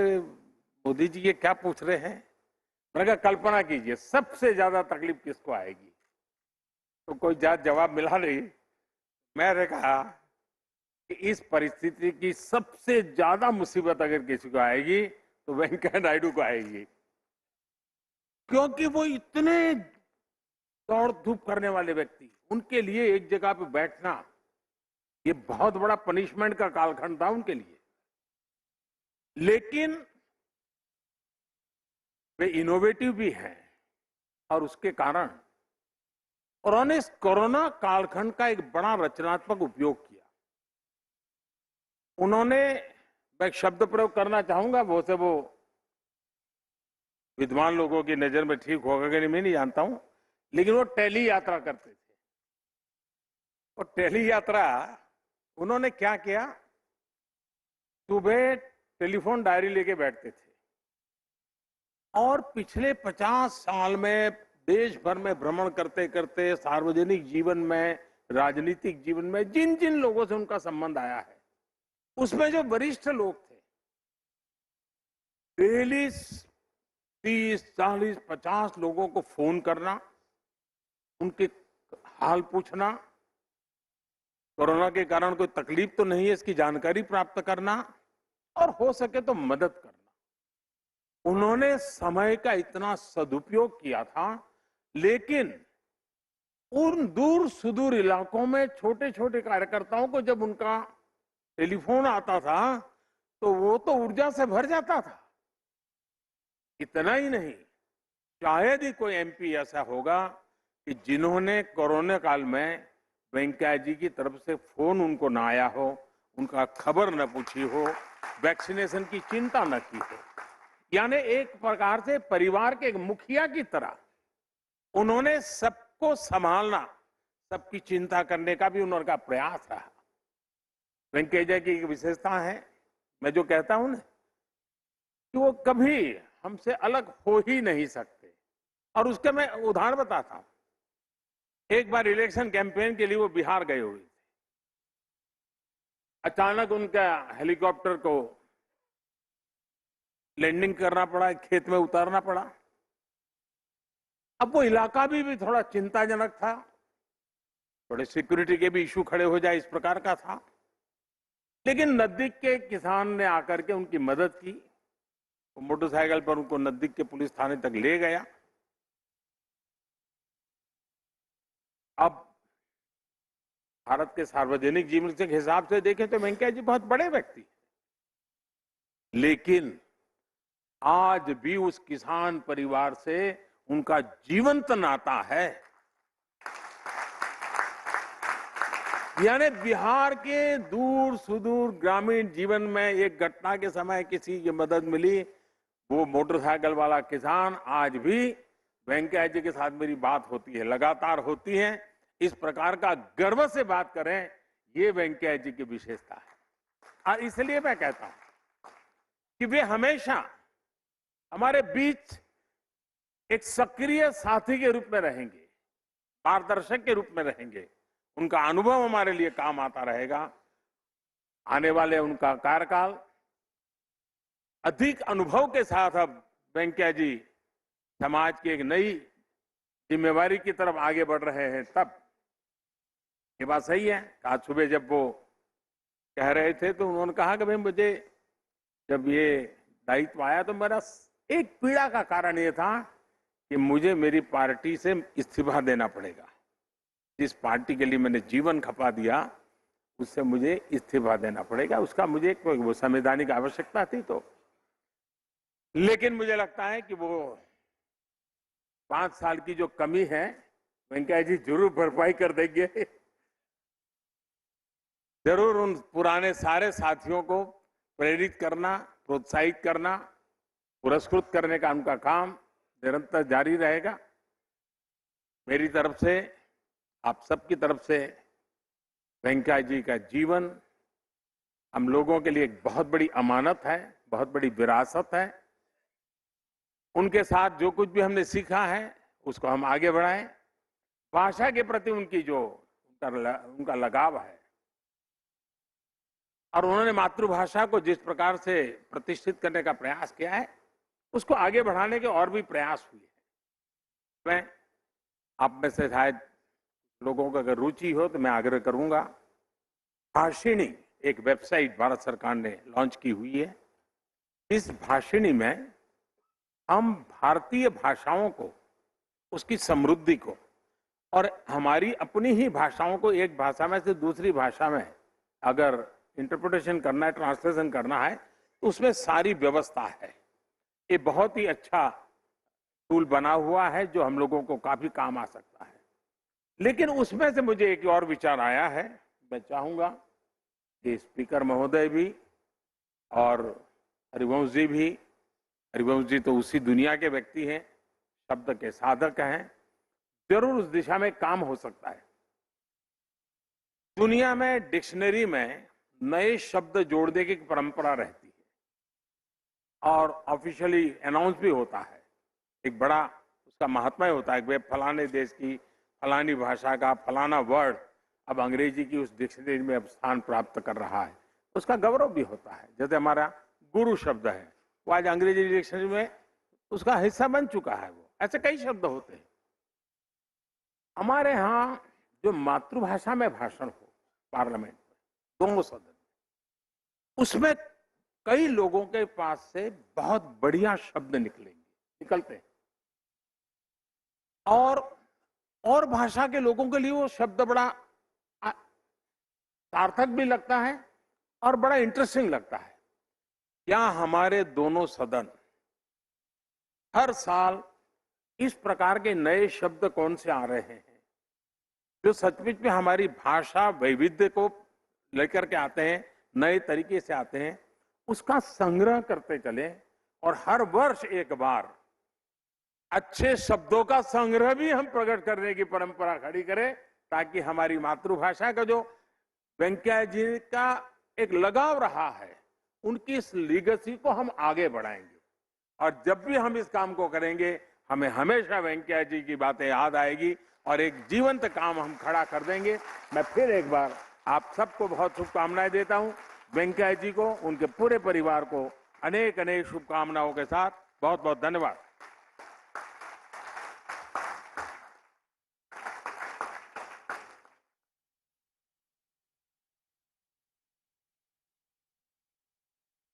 मोदी जी ये क्या पूछ रहे हैं। मैंने कहा कल्पना कीजिए सबसे ज्यादा तकलीफ किसको आएगी? तो कोई जवाब मिला नहीं। मैंने कहा कि इस परिस्थिति की सबसे ज्यादा मुसीबत अगर किसी को आएगी तो वेंकैया नायडू को आएगी, क्योंकि वो इतने दौड़ धूप करने वाले व्यक्ति, उनके लिए एक जगह पे बैठना ये बहुत बड़ा पनिशमेंट का कालखंड था उनके लिए। लेकिन वे इनोवेटिव भी हैं और उसके कारण उन्होंने इस कोरोना कालखंड का एक बड़ा रचनात्मक उपयोग किया। उन्होंने, मैं एक शब्द प्रयोग करना चाहूंगा, वो विद्वान लोगों की नजर में ठीक होगा कि नहीं मैं नहीं जानता हूं, लेकिन वो टेली यात्रा करते थे। और टेली यात्रा उन्होंने क्या किया, सुबह टेलीफोन डायरी लेके बैठते थे और पिछले 50 साल में देश भर में भ्रमण करते करते सार्वजनिक जीवन में, राजनीतिक जीवन में जिन जिन लोगों से उनका संबंध आया है, उसमें जो वरिष्ठ लोग थे, डेली 30, 40, 50 लोगों को फोन करना, उनके हाल पूछना, कोरोना के कारण कोई तकलीफ तो नहीं है इसकी जानकारी प्राप्त करना और हो सके तो मदद करना। उन्होंने समय का इतना सदुपयोग किया था। लेकिन उन दूर सुदूर इलाकों में छोटे छोटे कार्यकर्ताओं को जब उनका टेलीफोन आता था तो वो तो ऊर्जा से भर जाता था। इतना ही नहीं, शायद ही कोई एमपी ऐसा होगा कि जिन्होंने कोरोना काल में वेंकैया जी की तरफ से फोन उनको ना आया हो, उनका खबर न पूछी हो, वैक्सीनेशन की चिंता न की हो। यानी एक प्रकार से परिवार के एक मुखिया की तरह उन्होंने सबको संभालना, सबकी चिंता करने का भी उनका प्रयास रहा। वेंकैया जी की एक विशेषता है, मैं जो कहता हूं ना कि वो कभी हमसे अलग हो ही नहीं सकते। और उसके मैं उदाहरण बताता हूं। एक बार इलेक्शन कैंपेन के लिए वो बिहार गए हुए थे। अचानक उनका हेलीकॉप्टर को लैंडिंग करना पड़ा, खेत में उतारना पड़ा। अब वो इलाका भी थोड़ा चिंताजनक था, थोड़े सिक्योरिटी के भी इशू खड़े हो जाए इस प्रकार का था। लेकिन नजदीक के किसान ने आकर के उनकी मदद की, वो मोटरसाइकिल पर उनको नजदीक के पुलिस थाने तक ले गया। अब भारत के सार्वजनिक जीवन के हिसाब से देखें तो वेंकैया जी बहुत बड़े व्यक्ति, लेकिन आज भी उस किसान परिवार से उनका जीवंत नाता है। यानी बिहार के दूर सुदूर ग्रामीण जीवन में एक घटना के समय किसी की मदद मिली, वो मोटरसाइकिल वाला किसान आज भी वेंकैया जी के साथ मेरी बात होती है, लगातार होती है। इस प्रकार का गर्व से बात करें, ये वेंकैया जी की विशेषता है। और इसलिए मैं कहता हूं कि वे हमेशा हमारे बीच एक सक्रिय साथी के रूप में रहेंगे, मार्गदर्शक के रूप में रहेंगे। उनका अनुभव हमारे लिए काम आता रहेगा। आने वाले उनका कार्यकाल अधिक अनुभव के साथ अब वेंकैया जी समाज की एक नई जिम्मेवारी की तरफ आगे बढ़ रहे हैं। तब ये बात सही है। आज सुबह जब वो कह रहे थे तो उन्होंने कहा कि भाई मुझे जब ये दायित्व आया तो मेरा एक पीड़ा का कारण ये था कि मुझे मेरी पार्टी से इस्तीफा देना पड़ेगा। जिस पार्टी के लिए मैंने जीवन खपा दिया उससे मुझे इस्तीफा देना पड़ेगा। उसका मुझे कोई संवैधानिक आवश्यकता थी तो, लेकिन मुझे लगता है कि वो 5 साल की जो कमी है वेंकैया जी जरूर भरपाई कर देंगे। जरूर उन पुराने सारे साथियों को प्रेरित करना, प्रोत्साहित करना, पुरस्कृत करने का उनका काम निरंतर जारी रहेगा। मेरी तरफ से, आप सबकी तरफ से वेंकैया जी का जीवन हम लोगों के लिए एक बहुत बड़ी अमानत है, बहुत बड़ी विरासत है। उनके साथ जो कुछ भी हमने सीखा है उसको हम आगे बढ़ाएं। भाषा के प्रति उनकी जो उनका लगाव है और उन्होंने मातृभाषा को जिस प्रकार से प्रतिष्ठित करने का प्रयास किया है उसको आगे बढ़ाने के और भी प्रयास हुए हैं। मैं आप में से शायद लोगों को अगर रुचि हो तो मैं आग्रह करूंगा, भाषिणी एक वेबसाइट भारत सरकार ने लॉन्च की हुई है। इस भाषिणी में हम भारतीय भाषाओं को, उसकी समृद्धि को और हमारी अपनी ही भाषाओं को एक भाषा में से दूसरी भाषा में अगर इंटरप्रिटेशन करना है, ट्रांसलेशन करना है तो उसमें सारी व्यवस्था है। ये बहुत ही अच्छा टूल बना हुआ है जो हम लोगों को काफी काम आ सकता है। लेकिन उसमें से मुझे एक और विचार आया है। मैं चाहूंगा कि स्पीकर महोदय भी और हरिवंश जी भी, हरिवंश जी तो उसी दुनिया के व्यक्ति हैं, शब्द के साधक हैं, जरूर उस दिशा में काम हो सकता है। दुनिया में डिक्शनरी में नए शब्द जोड़ने की परंपरा रहती है और ऑफिशियली अनाउंस भी होता है। एक बड़ा उसका महात्मा होता है कि फलाने देश की फलानी भाषा का फलाना वर्ड अब अंग्रेजी की उस डिक्शनरी में अब स्थान प्राप्त कर रहा है, उसका गौरव भी होता है। जैसे हमारा गुरु शब्द है, वो आज अंग्रेजी डिक्शनरी में उसका हिस्सा बन चुका है। वो ऐसे कई शब्द होते हैं। हमारे यहाँ जो मातृभाषा में भाषण हो पार्लियामेंट में, दोनों सदन, उसमें कई लोगों के पास से बहुत बढ़िया शब्द निकलते हैं और भाषा के लोगों के लिए वो शब्द बड़ा सार्थक भी लगता है और बड़ा इंटरेस्टिंग लगता है। क्या हमारे दोनों सदन हर साल इस प्रकार के नए शब्द कौन से आ रहे हैं जो सचमुच में हमारी भाषा वैविध्य को लेकर के आते हैं, नए तरीके से आते हैं, उसका संग्रह करते चले और हर वर्ष एक बार अच्छे शब्दों का संग्रह भी हम प्रकट करने की परंपरा खड़ी करें, ताकि हमारी मातृभाषा का जो वेंकैया जी का एक लगाव रहा है उनकी इस लीगेसी को हम आगे बढ़ाएंगे। और जब भी हम इस काम को करेंगे हमें हमेशा वेंकैया जी की बातें याद आएगी और एक जीवंत काम हम खड़ा कर देंगे। मैं फिर एक बार आप सबको बहुत शुभकामनाएं देता हूं। वेंकैया जी को, उनके पूरे परिवार को अनेक अनेक शुभकामनाओं के साथ बहुत बहुत धन्यवाद।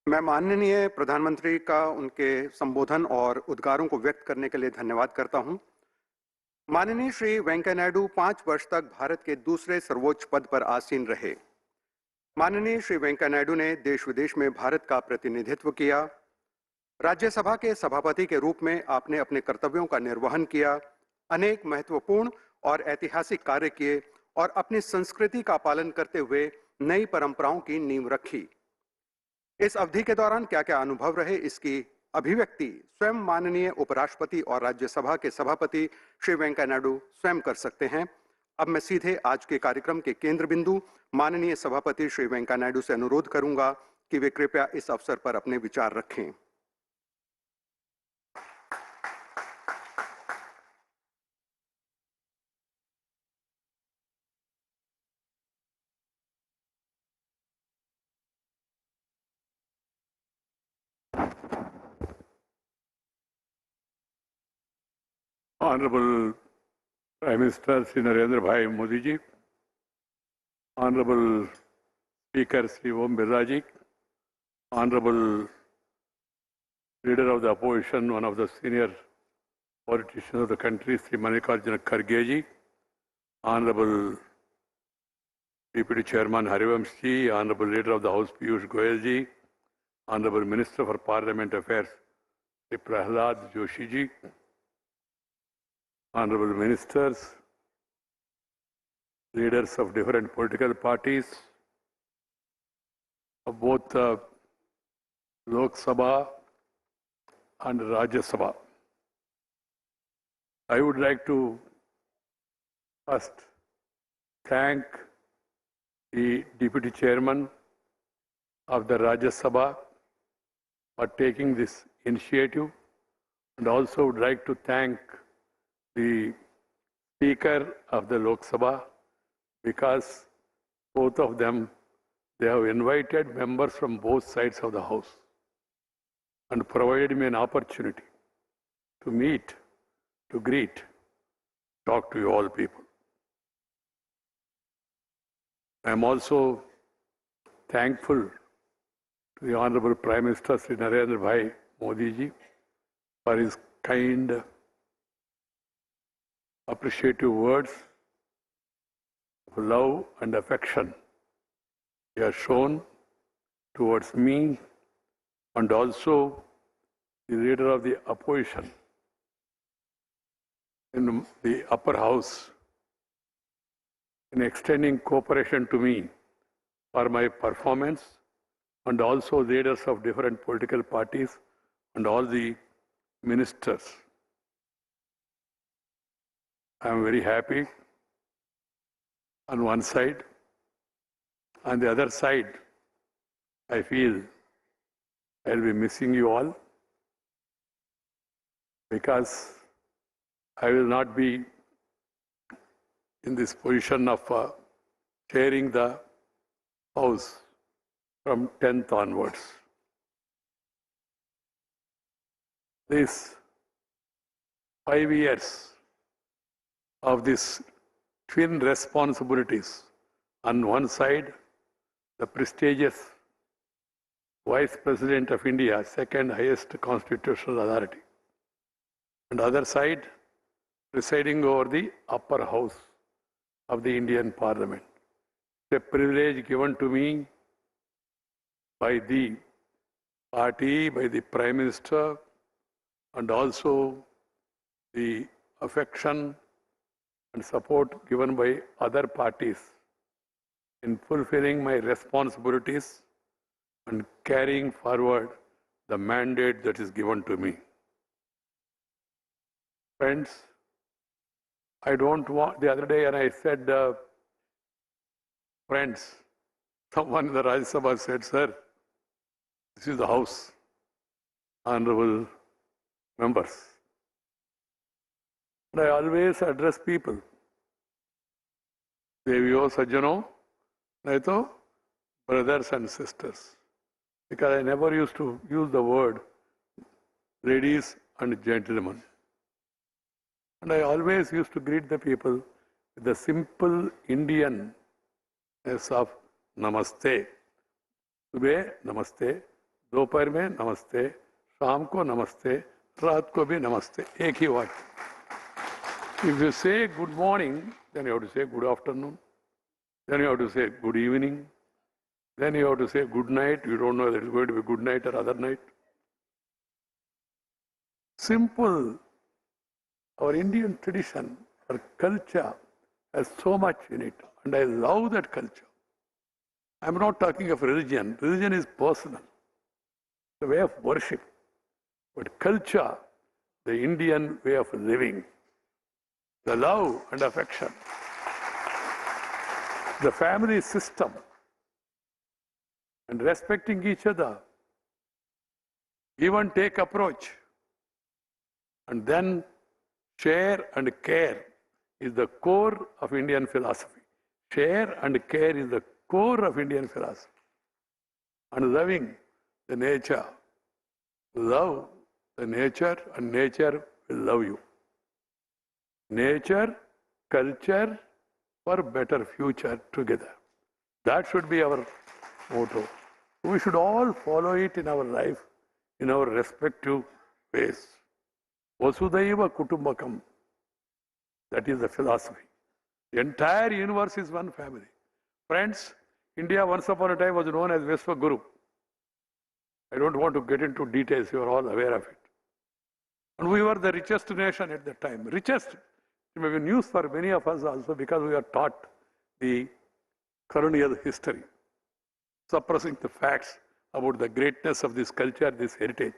मैं माननीय प्रधानमंत्री का उनके संबोधन और उद्गारों को व्यक्त करने के लिए धन्यवाद करता हूं। माननीय श्री वेंकैया नायडू 5 वर्ष तक भारत के दूसरे सर्वोच्च पद पर आसीन रहे। माननीय श्री वेंकैया नायडू ने देश विदेश में भारत का प्रतिनिधित्व किया। राज्यसभा के सभापति के रूप में आपने अपने कर्तव्यों का निर्वहन किया, अनेक महत्वपूर्ण और ऐतिहासिक कार्य किए और अपनी संस्कृति का पालन करते हुए नई परंपराओं की नींव रखी। इस अवधि के दौरान क्या क्या अनुभव रहे, इसकी अभिव्यक्ति स्वयं माननीय उपराष्ट्रपति और राज्यसभा के सभापति श्री वेंकैया नायडू स्वयं कर सकते हैं। अब मैं सीधे आज के कार्यक्रम के केंद्र बिंदु माननीय सभापति श्री वेंकैया नायडू से अनुरोध करूंगा कि वे कृपया इस अवसर पर अपने विचार रखें। Honorable Prime Minister Sri Narendra Bhai Modi ji, Honorable Speaker Sri Om Birla ji, Honorable Leader of the Opposition, one of the senior politicians of the country, Sri Mallikarjuna Kharge ji, Honorable Deputy Chairman Harivansh ji, Honorable Leader of the House Piyush Goyal ji, Honorable Minister for Parliament Affairs Sri Prahlad Joshi ji, Honorable Ministers, leaders of different political parties of both the Lok Sabha and Rajya Sabha. I would like to first thank the Deputy Chairman of the Rajya Sabha for taking this initiative, and also would like to thank the Speaker of the Lok Sabha, because both of them, they have invited members from both sides of the House and provided me an opportunity to meet, to greet, talk to you all people. I am also thankful to the Honorable Prime Minister Sri Narendra Bhai Modi ji for his kind, appreciative words of love and affection he has shown towards me, and also the leader of the opposition in the upper house in extending cooperation to me for my performance, and also leaders of different political parties and all the ministers. I am very happy on one side. On the other side, I feel I'll be missing you all, because I will not be in this position of chairing the House from 10th onwards. These 5 years of these twin responsibilities, on one side, the prestigious Vice President of India, second highest constitutional authority, and other side, presiding over the upper house of the Indian Parliament. It's a privilege given to me by the party, by the Prime Minister, and also the affection and support given by other parties in fulfilling my responsibilities and carrying forward the mandate that is given to me. Friends, I don't want, the other day, and I said, friends, someone in the Rajya Sabha said, sir, this is the House, honorable members. And I always address people देवियों सज्जनों, नहीं तो brothers and sisters, because I never used to use the word ladies and gentlemen. And I always used to greet the people with the simple Indianness of namaste. सुबह नमस्ते, दोपहर में नमस्ते, शाम को नमस्ते, रात को भी नमस्ते, एक ही वाक्य. If you say good morning, then you have to say good afternoon, then you have to say good evening, then you have to say good night. You don't know whether it's going to be good night or other night. Simple. Our Indian tradition, our culture has so much in it, and I love that culture. I'm not talking of religion. Religion is personal, the way of worship. But culture, the Indian way of living, the love and affection, the family system, and respecting each other, give and take approach, and then share and care is the core of Indian philosophy. Share and care is the core of Indian philosophy. And loving the nature, love the nature, and nature will love you. Nature, culture, for better future together. That should be our motto. We should all follow it in our life, in our respective ways. Vasudhaiva Kutumbakam. That is the philosophy. The entire universe is one family. Friends, India once upon a time was known as Vishwaguru. I don't want to get into details, you are all aware of it. And we were the richest nation at that time. Richest. It may be news for many of us also because we are taught the colonial history, suppressing the facts about the greatness of this culture, this heritage,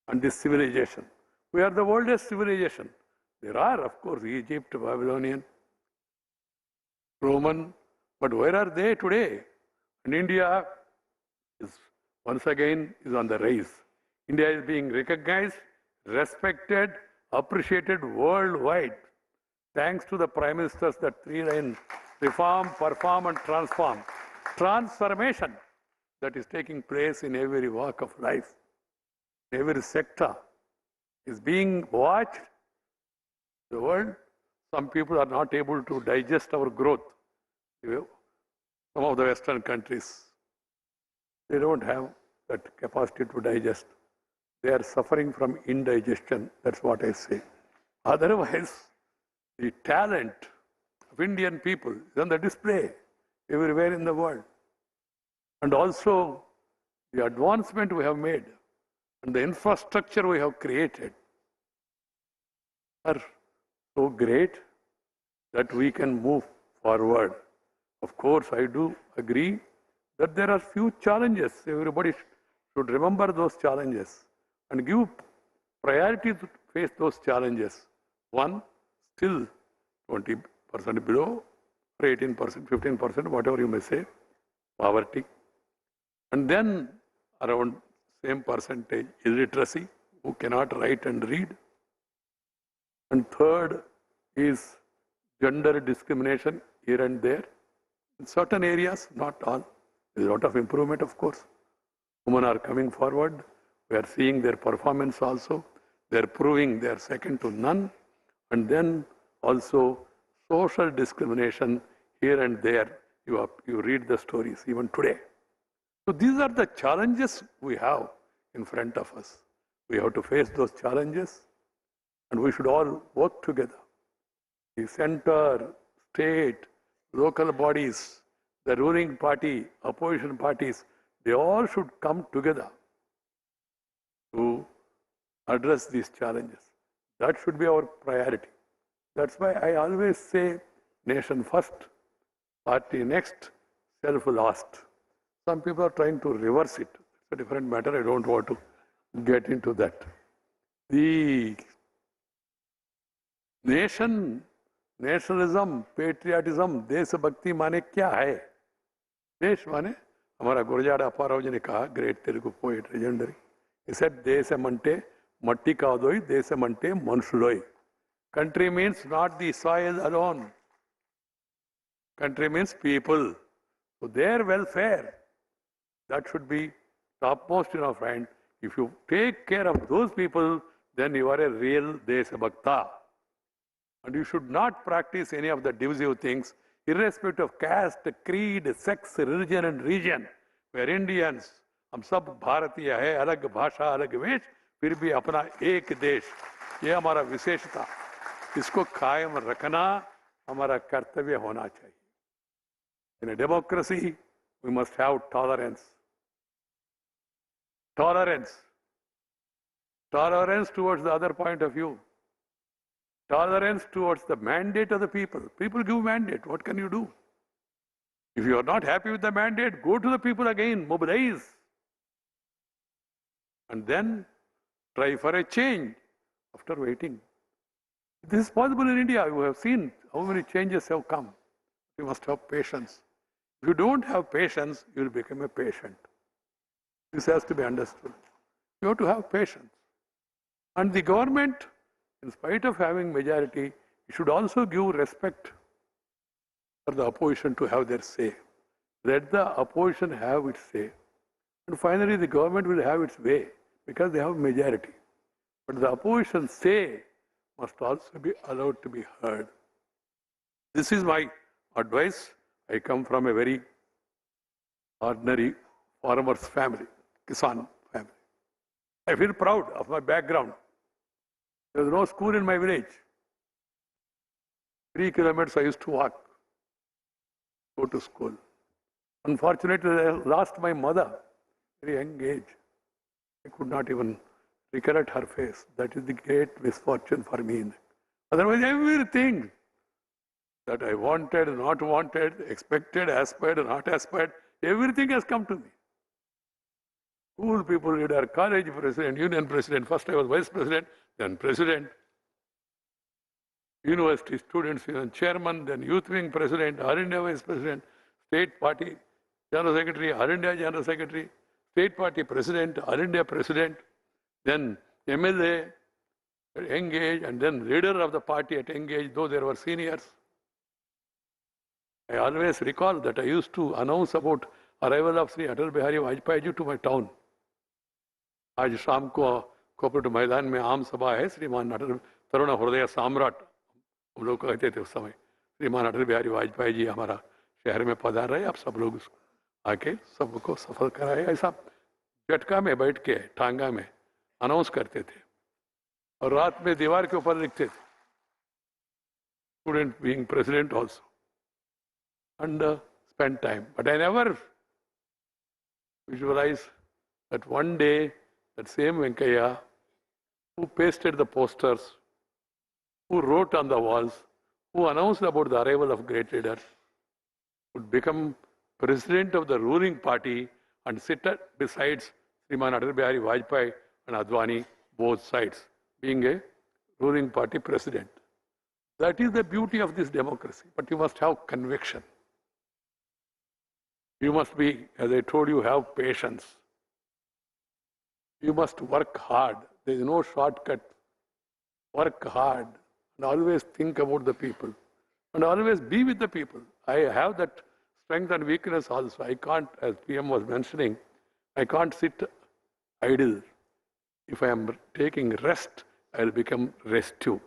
and this civilization. We are the oldest civilization. There are, of course, Egypt, Babylonian, Roman, but where are they today? And India is once again is on the rise. India is being recognized, respected, appreciated worldwide, thanks to the prime ministers, that three-line reform, perform, and transform. Transformation that is taking place in every walk of life, every sector is being watched. The world, some people are not able to digest our growth. Some of the Western countries, they don't have that capacity to digest. They are suffering from indigestion. That's what I say. Otherwise, the talent of Indian people is on the display everywhere in the world. And also, the advancement we have made and the infrastructure we have created are so great that we can move forward. Of course, I do agree that there are few challenges. Everybody should remember those challenges and give priority to face those challenges. One, still 20% below, or 18%, 15%, whatever you may say, poverty. And then around same percentage, illiteracy, who cannot write and read. And third is gender discrimination here and there. In certain areas, not all. There is a lot of improvement, of course. Women are coming forward. We are seeing their performance also. They are proving they are second to none. And then also social discrimination here and there. You read the stories even today. So these are the challenges we have in front of us. We have to face those challenges, and we should all work together. The center, state, local bodies, the ruling party, opposition parties, they all should come together to address these challenges. That should be our priority. That's why I always say nation first, party next, self last. Some people are trying to reverse it. It's a different matter. I don't want to get into that. The nationalism, patriotism, देशभक्ति माने क्या है? देश माने हमारा गुरजाड़ अप्पाराव जी ने कहा, great Telugu poet, legendary. He said, देशमंटे मट्टी कादोई, देशमंटे मनुषुलोई. Country means not the soil alone. Country means people. So their welfare, that should be topmost in our mind. If you take care of those people, then you are a real Deshabhakta. And you should not practice any of the divisive things, irrespective of caste, creed, sex, religion and region. We are Indians. हम सब भारतीय है, अलग भाषा, अलग वेश, फिर भी अपना एक देश. ये हमारा विशेषता. इसको कायम रखना हमारा कर्तव्य होना चाहिए. In a democracy, we must have tolerance. Tolerance. Tolerance towards the other point of view. Tolerance towards the mandate of the people. People give mandate. What can you do? If you are not happy with the mandate, go to the people again, mobilize. And then try for a change after waiting. This is possible in India. You have seen how many changes have come. You must have patience. If you don't have patience, you will become a patient. This has to be understood. You have to have patience. And the government, in spite of having majority, should also give respect for the opposition to have their say. Let the opposition have its say. And finally, the government will have its way because they have majority. But the opposition's say must also be allowed to be heard. This is my advice. I come from a very ordinary farmer's family, Kisan family. I feel proud of my background. There was no school in my village. 3 kilometers I used to walk, go to school. Unfortunately, I lost my mother at a very young age. I could not even recollect her face. That is the great misfortune for me. Otherwise, everything that I wanted, not wanted, expected, aspired, not aspired, everything has come to me. School people, leader, college president, union president, first I was vice president, then president, university students, union chairman, then youth wing president, All India vice president, state party general secretary, All India general secretary, state party president, All India president, then MLA at young age, and then leader of the party at young age, though there were seniors. I always recall that I used to announce about arrival of Sri Atal Bihari Vajpayee ji to my town. आज शाम को cooperative मैदान में आम सभा है, श्रीमान अटल तरुण हृदय सम्राट हम लोग कहते थे उस समय, श्रीमान अटल बिहारी वाजपेयी जी हमारा शहर में पधार रहे, आप सब लोग आके सबको सफल कराए. ऐसा झटका में बैठ के टांगा में अनाउंस करते थे और रात में दीवार के ऊपर लिखते थे, student being president also, and spend time. But I never visualized that one day that same Venkaiah, who pasted the posters, who wrote on the walls, who announced about the arrival of great leaders, would become president of the ruling party and sit beside Sriman Atal Bihari Vajpayee and Advani, both sides, being a ruling party president. That is the beauty of this democracy. But you must have conviction. You must be, as I told you, have patience. You must work hard. There is no shortcut. Work hard and always think about the people and always be with the people. I have that strength and weakness also. I can't, as PM was mentioning, I can't sit idle. If I am taking rest, I will become restive.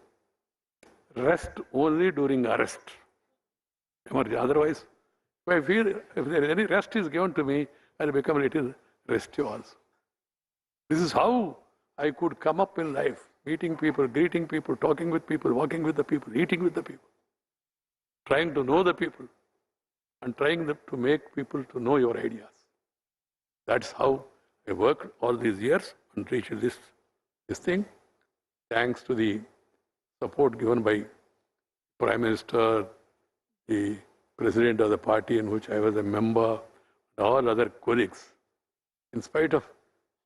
Rest only during arrest. Otherwise, if I feel if there is any rest is given to me, I will become a little restive also. This is how I could come up in life, meeting people, greeting people, talking with people, walking with the people, eating with the people, trying to know the people and trying to make people to know your ideas. That's how I worked all these years and reached this thing. Thanks to the support given by Prime Minister, the President of the party in which I was a member, and all other colleagues. In spite of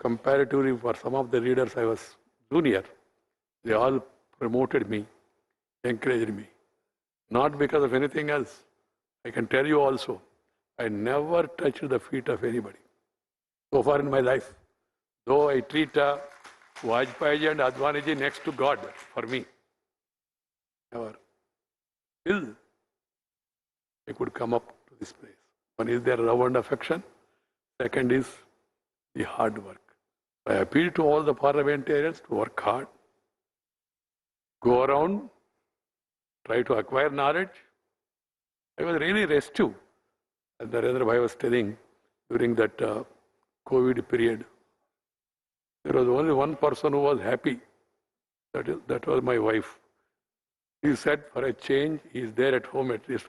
comparatively for some of the leaders I was junior, they all promoted me, encouraged me. Not because of anything else. I can tell you also, I never touched the feet of anybody. So far in my life, though I treat Vajpayee and Advani ji next to God for me. Never. Still, I could come up to this place. One is their love and affection. Second is the hard work. I appeal to all the parliamentarians to work hard, go around, try to acquire knowledge. I was really restive. As Narendra Bhai was telling, during that COVID period, there was only one person who was happy. That was my wife. He said, for a change, he is there at home at least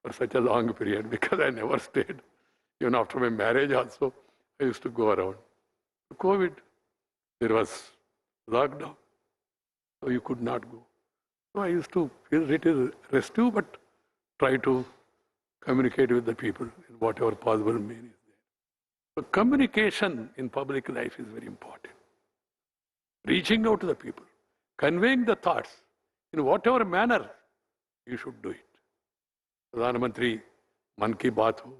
for such a long period, because I never stayed. Even after my marriage also, I used to go around. COVID, there was lockdown, so you could not go. So I used to feel it is restive, but try to communicate with the people in whatever possible means is there. So communication in public life is very important. Reaching out to the people, conveying the thoughts in whatever manner you should do it. Pradhan Mantri, Man Ki Baat ho,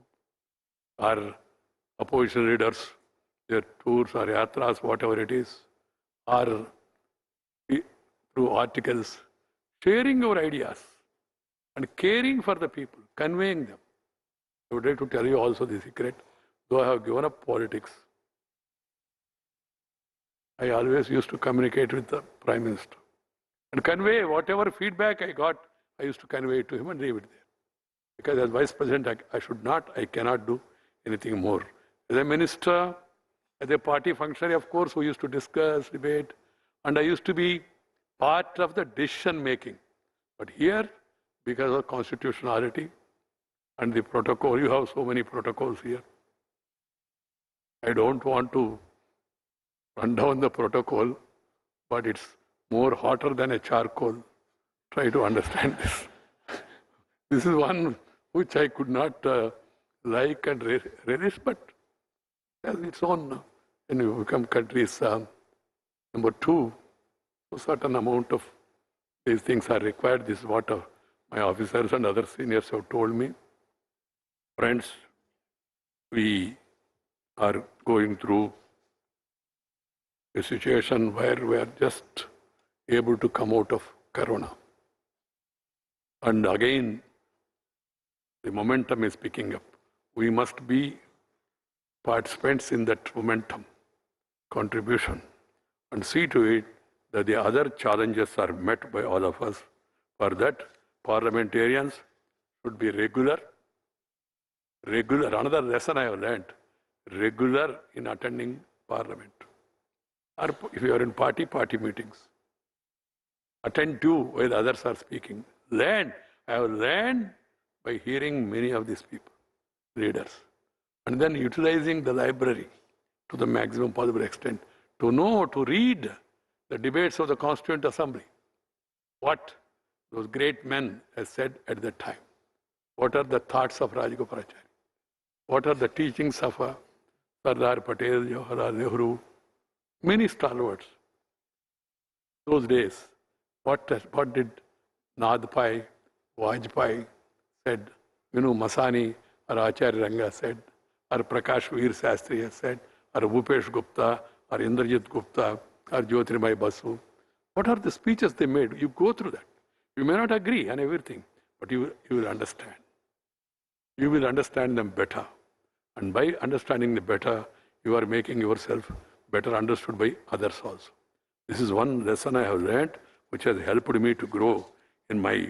or opposition leaders, their tours or yatras, whatever it is, or through articles, sharing your ideas and caring for the people, conveying them. I would like to tell you also the secret. Though I have given up politics, I always used to communicate with the Prime Minister and convey whatever feedback I got. I used to convey it to him and leave it there. Because as Vice President, I cannot do anything more. As a minister, as a party functionary, of course, we used to discuss, debate, and I used to be part of the decision making. But here, because of constitutionality and the protocol, you have so many protocols here. I don't want to run down the protocol, but it's more hotter than a charcoal. Try to understand this. This is one which I could not like and relish, but has its own. When you become country's number 2, a certain amount of these things are required. This is what my officers and other seniors have told me. Friends, we are going through a situation where we are just able to come out of Corona. And again, the momentum is picking up. We must be participants in that momentum, contribution, and see to it that the other challenges are met by all of us. For that, parliamentarians should be regular. Another lesson I have learned, regular in attending parliament. Or if you are in party meetings, attend to where others are speaking. Learn. I have learned by hearing many of these people, leaders, and then utilizing the library to the maximum possible extent to know, to read the debates of the Constituent Assembly. What those great men have said at that time. What are the thoughts of Rajagopalachari? What are the teachings of Sardar Patel, Jawaharlal Nehru, many stalwarts. Those days, what did Nadpai, Vajpayee said, Masani or Acharya Ranga said, or Prakash Veer Sastri has said, or Bhupesh Gupta, or Indrajit Gupta, or Jyotirmai Basu. What are the speeches they made? You go through that. You may not agree on everything, but you will understand. You will understand them better. And by understanding them better, you are making yourself better understood by others also. This is one lesson I have learned, which has helped me to grow in my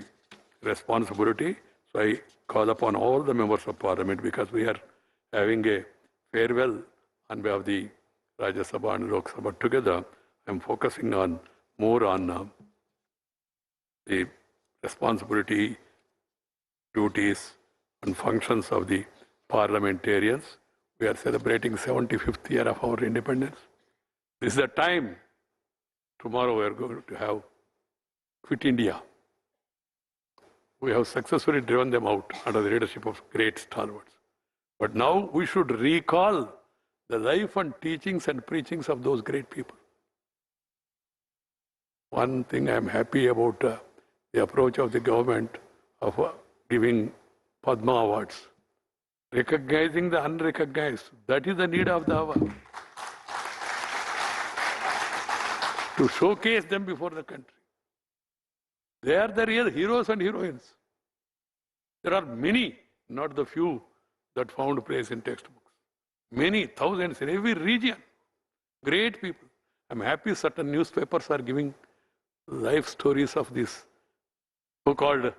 responsibility. So I call upon all the members of Parliament, because we are having a farewell on behalf of the Rajya Sabha and Lok Sabha together. I am focusing more on the responsibility, duties, and functions of the parliamentarians. We are celebrating 75th year of our independence. This is the time. Tomorrow we are going to have Quit India. We have successfully driven them out under the leadership of great stalwarts. But now we should recall the life and teachings and preachings of those great people. One thing I am happy about the approach of the government of giving Padma Awards, recognizing the unrecognized. That is the need of the hour. To showcase them before the country. They are the real heroes and heroines. There are many, not the few, that found place in textbooks. Many, thousands in every region. Great people. I'm happy certain newspapers are giving life stories of these so-called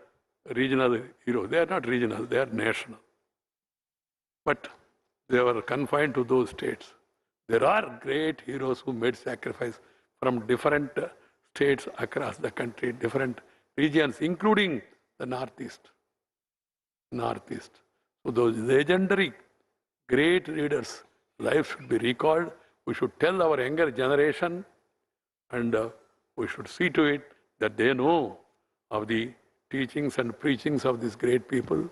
regional heroes. They are not regional, they are national. But they were confined to those states. There are great heroes who made sacrifice from different states across the country, different regions, including the Northeast. So those legendary great leaders' life should be recalled. We should tell our younger generation, and we should see to it that they know of the teachings and preachings of these great people,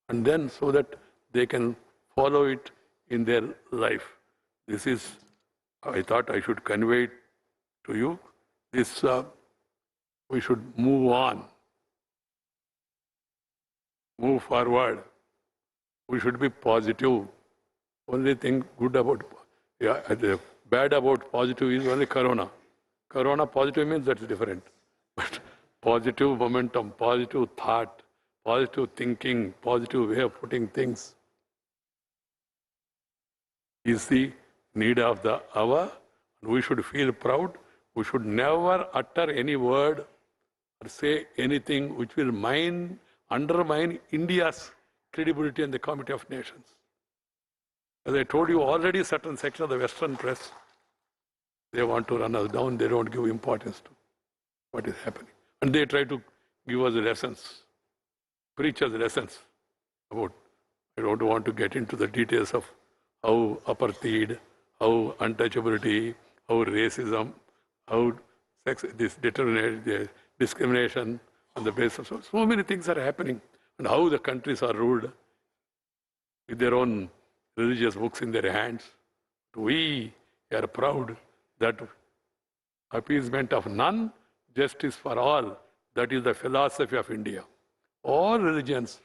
and then so that they can follow it in their life. This is, I thought I should convey it to you. This, we should move on, move forward. We should be positive. Only thing good about, the bad about positive is only Corona. Corona positive means that's different. But positive momentum, positive thought, positive thinking, positive way of putting things is the need of the hour. We should feel proud. We should never utter any word or say anything which will undermine India's credibility in the Committee of Nations. As I told you already, certain section of the Western press, they want to run us down. They don't give importance to what is happening. And they try to give us lessons, preach us lessons about, I don't want to get into the details of how apartheid, how untouchability, how racism, how sex, discrimination on the basis of so many things are happening, and how the countries are ruled with their own religious books in their hands. We are proud that appeasement of none, justice for all, that is the philosophy of India. All religions,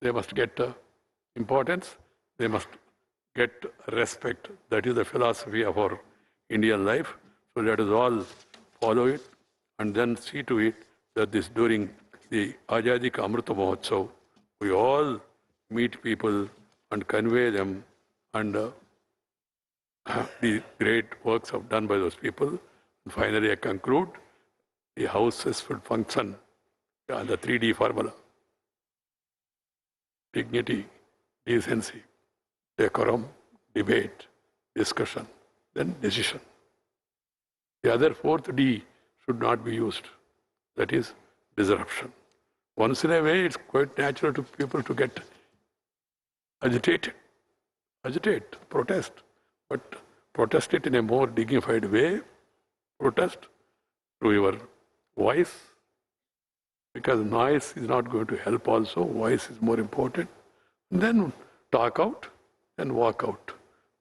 they must get importance, they must get respect. That is the philosophy of our Indian life. So let us all follow it and then see to it that this during the Azadi Ka Amrita Mahotsav, we all meet people and convey them and the great works have done by those people. And finally, I conclude, the houses should function on the 3D formula. Dignity, decency, decorum, debate, discussion, then decision. The other fourth D should not be used. That is disruption. Once in a way, it's quite natural to people to get agitated, protest, but protest it in a more dignified way. Protest through your voice, because noise is not going to help also. Voice is more important. And then talk out and walk out.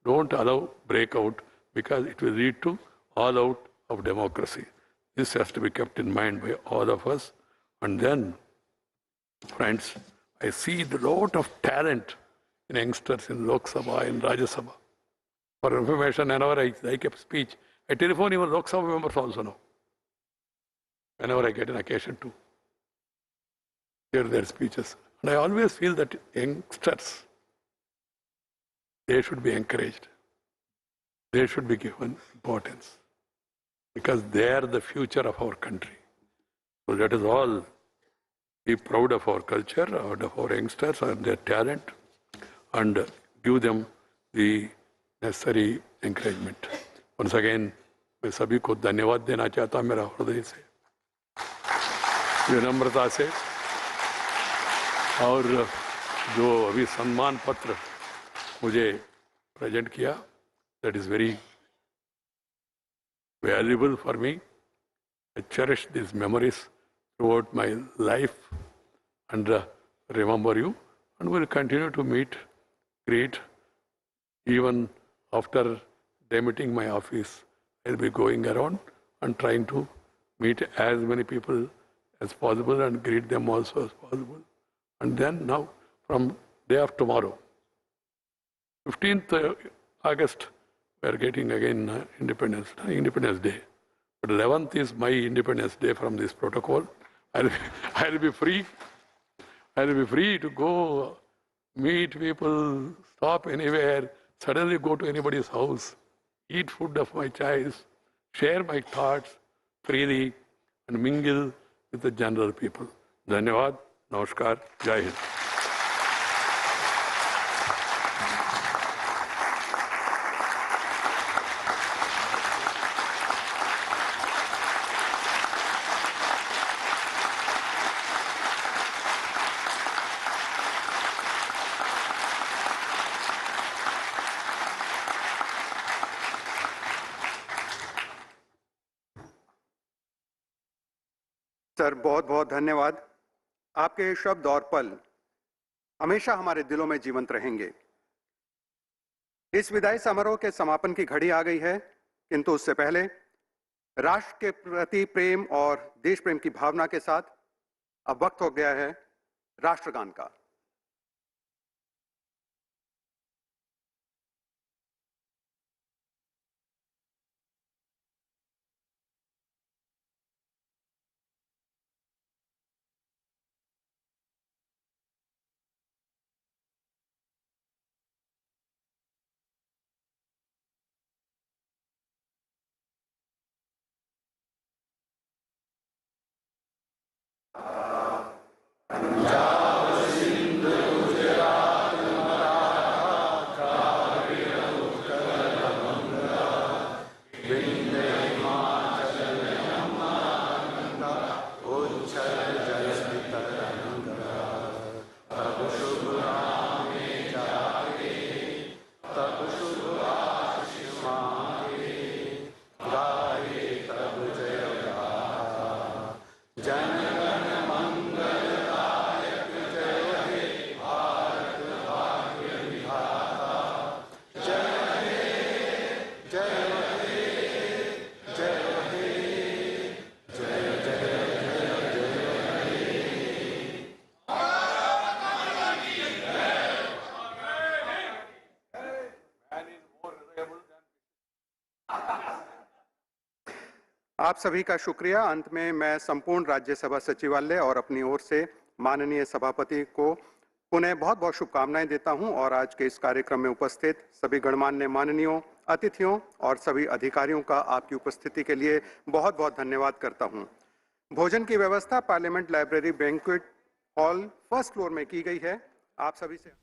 Don't allow breakout, because it will lead to all out of democracy. This has to be kept in mind by all of us. And then, friends, I see a lot of talent in youngsters in Lok Sabha, in Rajya Sabha. For information, whenever I like a speech, I telephone even Lok Sabha members also now. Whenever I get an occasion to hear their speeches. And I always feel that youngsters, they should be encouraged. They should be given importance, because they are the future of our country. So let us all be proud of our culture, of our youngsters and their talent, and give them the necessary encouragement. Once again, मैं सभी को धन्यवाद देना चाहता हूँ मेरा हृदय से, विनम्रता से, और जो अभी सम्मान पत्र मुझे प्रेजेंट किया, that is very valuable for me. I cherish these memories throughout my life and remember you, and will continue to meet, greet, even after demitting my office. I'll be going around and trying to meet as many people as possible and greet them also as possible. And then now, from day of tomorrow, 15th August, we are getting again Independence Day. But 11th is my Independence Day from this protocol. I'll be free, I'll be free to go meet people, stop anywhere, suddenly go to anybody's house, eat food of my choice, share my thoughts freely and mingle with the general people. Dhanyawad, Namaskar, Jai Hind. Sir, बहुत बहुत धन्यवाद। आपके ये शब्द और पल हमेशा हमारे दिलों में जीवंत रहेंगे। इस विदाई समारोह के समापन की घड़ी आ गई है, किंतु उससे पहले राष्ट्र के प्रति प्रेम और देश प्रेम की भावना के साथ अब वक्त हो गया है राष्ट्रगान का। आप सभी का शुक्रिया। अंत में मैं संपूर्ण राज्यसभा सचिवालय और अपनी ओर से माननीय सभापति को पुनः बहुत बहुत शुभकामनाएं देता हूं और आज के इस कार्यक्रम में उपस्थित सभी गणमान्य माननीयों, अतिथियों और सभी अधिकारियों का आपकी उपस्थिति के लिए बहुत बहुत धन्यवाद करता हूं। भोजन की व्यवस्था parliament library banquet hall first floor में की गई है। आप सभी से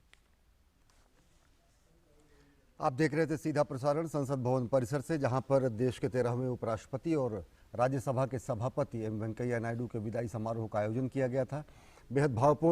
आप देख रहे थे सीधा प्रसारण संसद भवन परिसर से, जहां पर देश के 13वें उपराष्ट्रपति और राज्यसभा के सभापति एम वेंकैया नायडू के विदाई समारोह का आयोजन किया गया था। बेहद भावपूर्ण